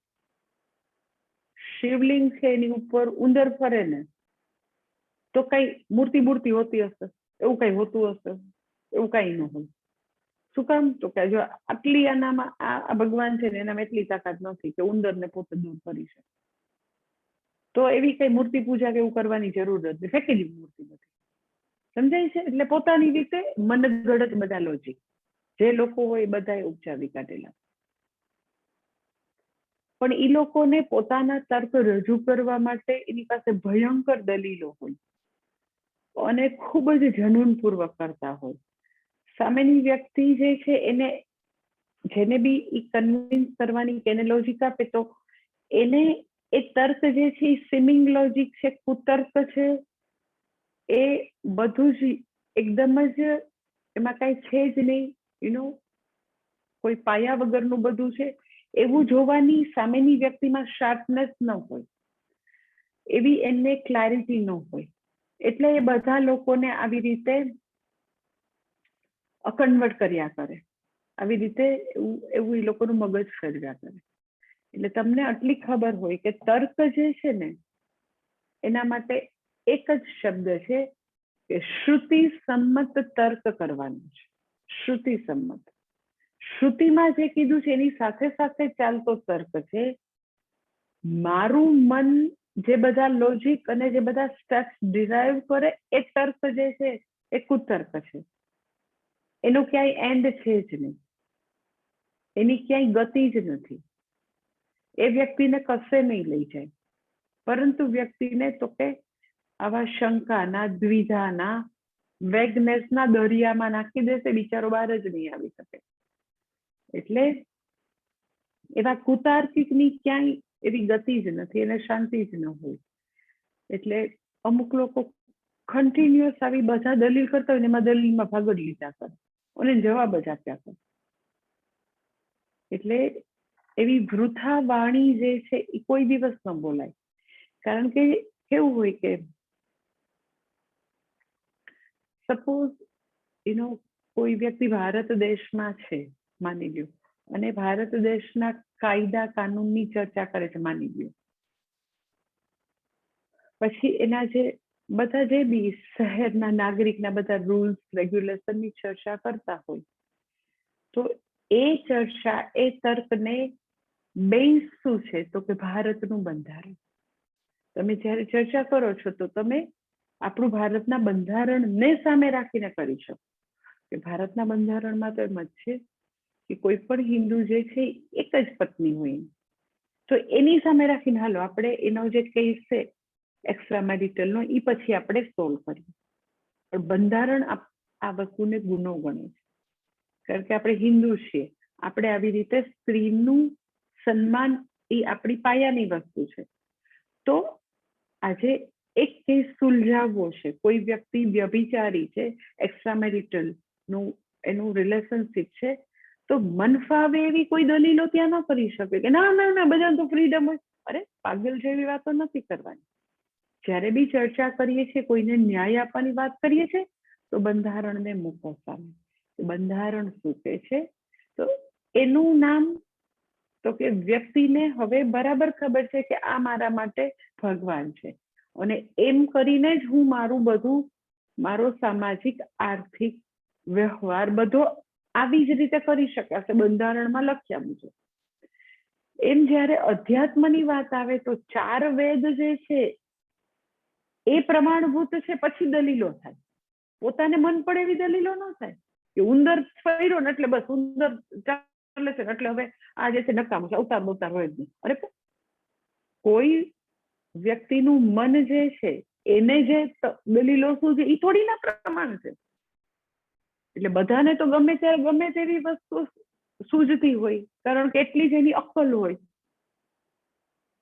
શિવલિંગ છે એની ઉપર ઉંદર ફરે ને તો કઈ મૂર્તિ હોતી હશે? એવું કઈ હોતું હશે? એવું કઈ ન હોય. શું કામ? તો કે જો આટલી આનામાં આ ભગવાન છે ને એનામાં એટલી તાકાત નથી કે ઉંદરને પોતે દૂર કરી શકે, તો એવી કઈ મૂર્તિ પૂજા કે એવું કરવાની જરૂર નથી, ફેંકેલી મૂર્તિ નથી. સમજાય છે? એટલે પોતાની રીતે મનગઢ બધા લોજિક જે લોકો હોય બધાએ ઉપજાવી કાઢેલા. પણ એ લોકોને પોતાના તર્ક રજૂ કરવા માટે એની પાસે ભયંકર દલીલો હોય અને ખૂબ જ જનૂનપૂર્વક કરતા હોય. સામેની વ્યક્તિ જે છે એને જેને બી એ કન્વિન્સ કરવાની એને લોજિક આપે તો એને એ તર્ક જે છે એ સ્વિમિંગ લોજિક છે, કુતર્ક છે, એ બધું જ એકદમ જ એમાં કઈ છે જ નહીં, કોઈ પાયા વગરનું બધું છે, એવું જોવાની સામેની વ્યક્તિમાં શાર્પનેસ ન હોય, એવી એને ક્લેરિટી ન હોય. એટલે એ બધા લોકોને આવી રીતે કન્વર્ટ કર્યા કરે, આવી રીતે એવું એ લોકોનું મગજ ફેરવ્યા કરે. એટલે તમને આટલી ખબર હોય કે તર્ક જે છે ને એના માટે એક જ શબ્દ છે કે શ્રુતિ સંમત તર્ક કરવાનું છે. શ્રુતિ સંમત. શ્રુતિમાં જે કીધું છે એની સાથે સાથે ચાલતો તર્ક છે. મારું મન જે બધા લોજિક અને જે બધા સ્ટેપ્સ ડિરાઈવ કરે એ તર્ક જે છે એ કુતર્ક છે. એનો ક્યાંય એન્ડ છે જ નહીં, એની ક્યાંય ગતિ જ નથી. એ વ્યક્તિને કશે નહીં લઈ જાય, પરંતુ વ્યક્તિને તો કે આવા શંકાના, દ્વિધાના, વેગનેસના દરિયામાં નાખી દેશે, બિચારો બહાર જ નહીં આવી શકે. એટલે એવા કુતાર્કિકની ક્યાંય એવી ગતિ જ નથી, એને શાંતિ જ ન હોય. એટલે અમુક લોકો કન્ટિન્યુઅસ આવી બધા દલીલ કરતા હોય ને એમાં દલીલમાં ભાગડ લીધા કરે. અને જવાબ જ આપ્યા કરે. એટલે એવી વૃથા વાણી જે છે એ કોઈ દિવસ ન બોલાય. કારણ કે કેવું હોય કે સપોઝ કોઈ વ્યક્તિ ભારત દેશમાં છે માની લ્યો, અને ભારત દેશના કાયદા કાનૂનની ચર્ચા કરે છે માની લ્યો, પછી એના જે બધા જે બી શહેરના નાગરિકના બધા રૂલ્સ રેગ્યુલેશનની ચર્ચા કરતા હોય, તો એ ચર્ચા એ તર્કને બેઝ શું છે તો કે ભારતનું બંધારણ. તમે જ્યારે ચર્ચા કરો છો તો તમે આપણું ભારતના બંધારણને સામે રાખીને કરી શકો કે ભારતના બંધારણમાં તો એમ જ છે કે કોઈ પણ હિન્દુ જે છે એક જ પત્ની હોય, તો એની સામે રાખીને હાલો આપણે એનો જે કેસ છે એક્સ્ટ્રા મેરિટલનો એ પછી આપણે સોલ્વ કરીએ. પણ બંધારણ આ વસ્તુને ગુનો ગણે છે, કારણ કે આપણે હિન્દુ છીએ, આપણે આવી રીતે સ્ત્રીનું સન્માન એ આપણી પાયાની વસ્તુ છે. તો આજે એક કેસ સુલઝાવવો છે, કોઈ વ્યક્તિ વ્યભિચારી છે, એક્સ્ટ્રા મેરિટલ નું એનું રિલેશનશીપ છે, તો મન ફાવે એવી કોઈ દલીલો ત્યાં ન કરી શકે કે ના ના ના બધાને તો ફ્રીડમ હોય. અરે પાગલ જેવી વાતો નથી કરવાની. જ્યારે બી ચર્ચા કરીએ છીએ, કોઈને ન્યાય આપવાની વાત કરીએ છીએ, તો બંધારણને મૂકો સામે. બંધારણ શું કહે છે? તો એનું નામ તો કે વ્યક્તિને હવે બરાબર ખબર છે કે આ મારા માટે ભગવાન છે, અને એમ કરીને જ હું મારો સામાજિક આર્થિક વ્યવહાર બધો આવી જ રીતે કરી શકાશે બંધારણમાં લખ્યા મુજબ. એમ જ્યારે અધ્યાત્મની વાત આવે તો 4 વેદ જે છે એ પ્રમાણભૂત છે, પછી દલીલો થાય. પોતાને મન પડે એવી દલીલો ન થાય કે ઉંદર ફર્યો ને એટલે બસ ઉંદર ચાલે છે એટલે હવે આ જે છે નકામું છે, અવતાર હોય જ નહીં. અરે કોઈ વ્યક્તિનું મન જે છે એને જે દલીલો શું છે એ થોડી ના પ્રમાણ છે. એટલે બધાને તો ગમે ત્યારે ગમે તેવી વસ્તુ સૂઝતી હોય, કારણ કે એટલી જ એની અક્કલ હોય.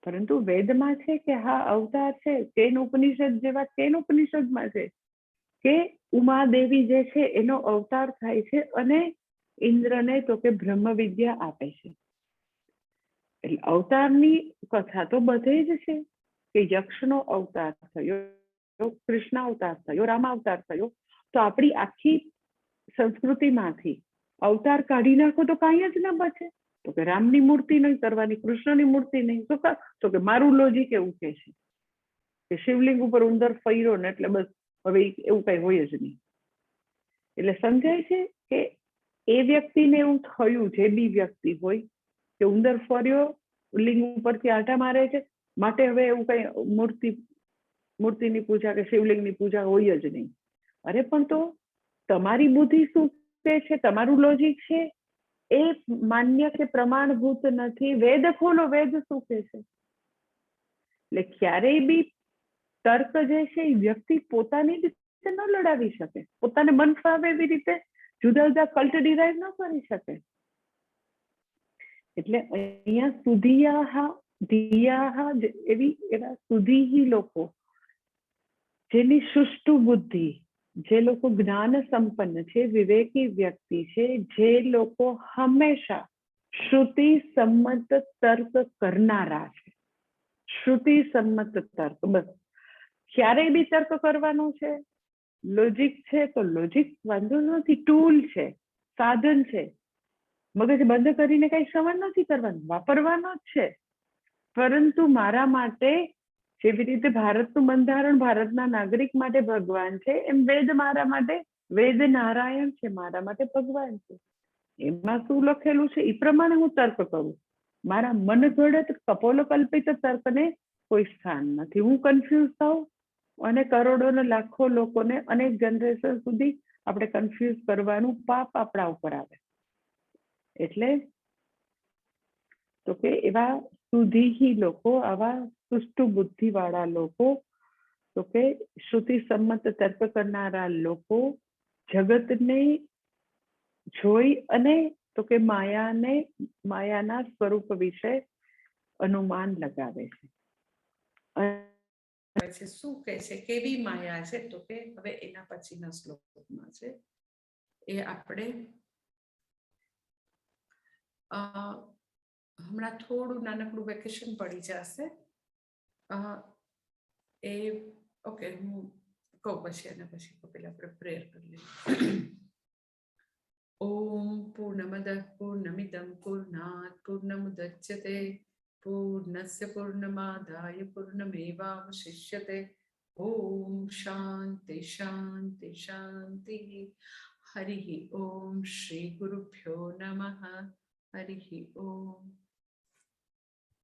પરંતુ વેદમાં છે કે હા અવતાર છે. કેન ઉપનિષદ જેવા કેન ઉપનિષદમાં છે કે ઉમાદેવી જે છે એનો અવતાર થાય છે અને ઇન્દ્રને તો કે બ્રહ્મ વિદ્યા આપે છે. એટલે અવતારની કથા તો બધે જ છે કે યક્ષનો અવતાર થયો, કૃષ્ણ અવતાર થયો, રામ અવતાર થયો. તો આપણી આખી સંસ્કૃતિમાંથી અવતાર કાઢી નાખો તો કાંઈ જ ના બચે. તો કે રામની મૂર્તિ નહીં કરવાની, કૃષ્ણની મૂર્તિ નહીં. શું કામ? તો કે મારું લોજિક એવું કે છે કે શિવલિંગ ઉપર ઉંદર ફર્યો ને એટલે બસ હવે એવું કઈ હોય જ નહીં. એટલે સમજાય છે કે એ વ્યક્તિને એવું થયું, જે બી વ્યક્તિ હોય, કે ઉંદર ફર્યો, લિંગ ઉપરથી આંટા મારે છે, માટે હવે એવું કઈ મૂર્તિની પૂજા કે શિવલિંગની પૂજા હોય જ નહીં. અરે પણ તો તમારી બુદ્ધિ શું કહે છે, તમારું લોજિક છે એ માન્ય કે પ્રમાણભૂત નથી. વેદ ખોલો, વેદ શું કહે છે. એટલે ક્યારેય બી તર્ક જે છે એ વ્યક્તિ પોતાની રીતે ન લડાવી શકે, પોતાને મન ફાવે એવી રીતે જુદા જુદા કલ્ટ ડિરાઈવ ન કરી શકે. એટલે અહીંયા સુધિયાહ એવા સુધીહી લોકો, જેની સુષ્ટુ બુદ્ધિ, જે લોકો જ્ઞાન સંપન્ન છે, વિવેકી વ્યક્તિ છે, જે લોકો હંમેશા શ્રુતિ સંમત તર્ક કરનારા છે. શ્રુતિ સંમત તર્ક, બસ ક્યારેય બી તર્ક કરવાનો છે. લોજિક છે તો લોજિક વાંધો નથી, ટૂલ છે, સાધન છે. મગજ બંધ કરીને કઈ શ્રવણ નથી કરવાનું, વાપરવાનો જ છે. પરંતુ મારા માટે જેવી રીતે ભારતનું બંધારણ ભારતના નાગરિક માટે ભગવાન છે, એમ વેદ મારા માટે વેદ નારાયણ છે, મારા માટે ભગવાન છે. એમાં શું લખેલું છે એ પ્રમાણે હું તર્ક કરું. મારા મનગઢત કપોલકલ્પિત તર્કને કોઈ સ્થાન નથી. હું કન્ફ્યુઝ થાઉં અને કરોડો ને લાખો લોકોને અનેક જનરેશન સુધી આપણે કન્ફ્યુઝ કરવાનું પાપ આપણા ઉપર આવે. એટલે તો કે એવા સુધીહી લોકો, આવા સુષ્ટુ બુદ્ધિ વાળા લોકો, તો કે શ્રુતિ સંમત તર્ક કરનારા લોકો જગતને જોઈ અને તો કે માયાના સ્વરૂપ વિશે અનુમાન લગાવે છે. શું કહે છે, કેવી માયા છે? તો કે હવે એના પછીના શ્લોકમાં છે એ આપણે હમણાં થોડું નાનકડું વેકેશન પડી જશે એ ઓકે હું કહું પછી એના પછી પેલા આપણે પ્રેયર કરી લઈએ. ઓમ પૂર્ણમદ પૂર્ણમિદં પૂર્ણાત પૂર્ણમુદચ્યતે પૂર્ણસ્ય પૂર્ણમાદાય પૂર્ણમેવાવશિષ્યતે. ઓમ શાંતિ શાંતિ શાંતિ. હરિ ઓમ શ્રી ગુરુભ્યો નમઃ. હરિ ઓમ.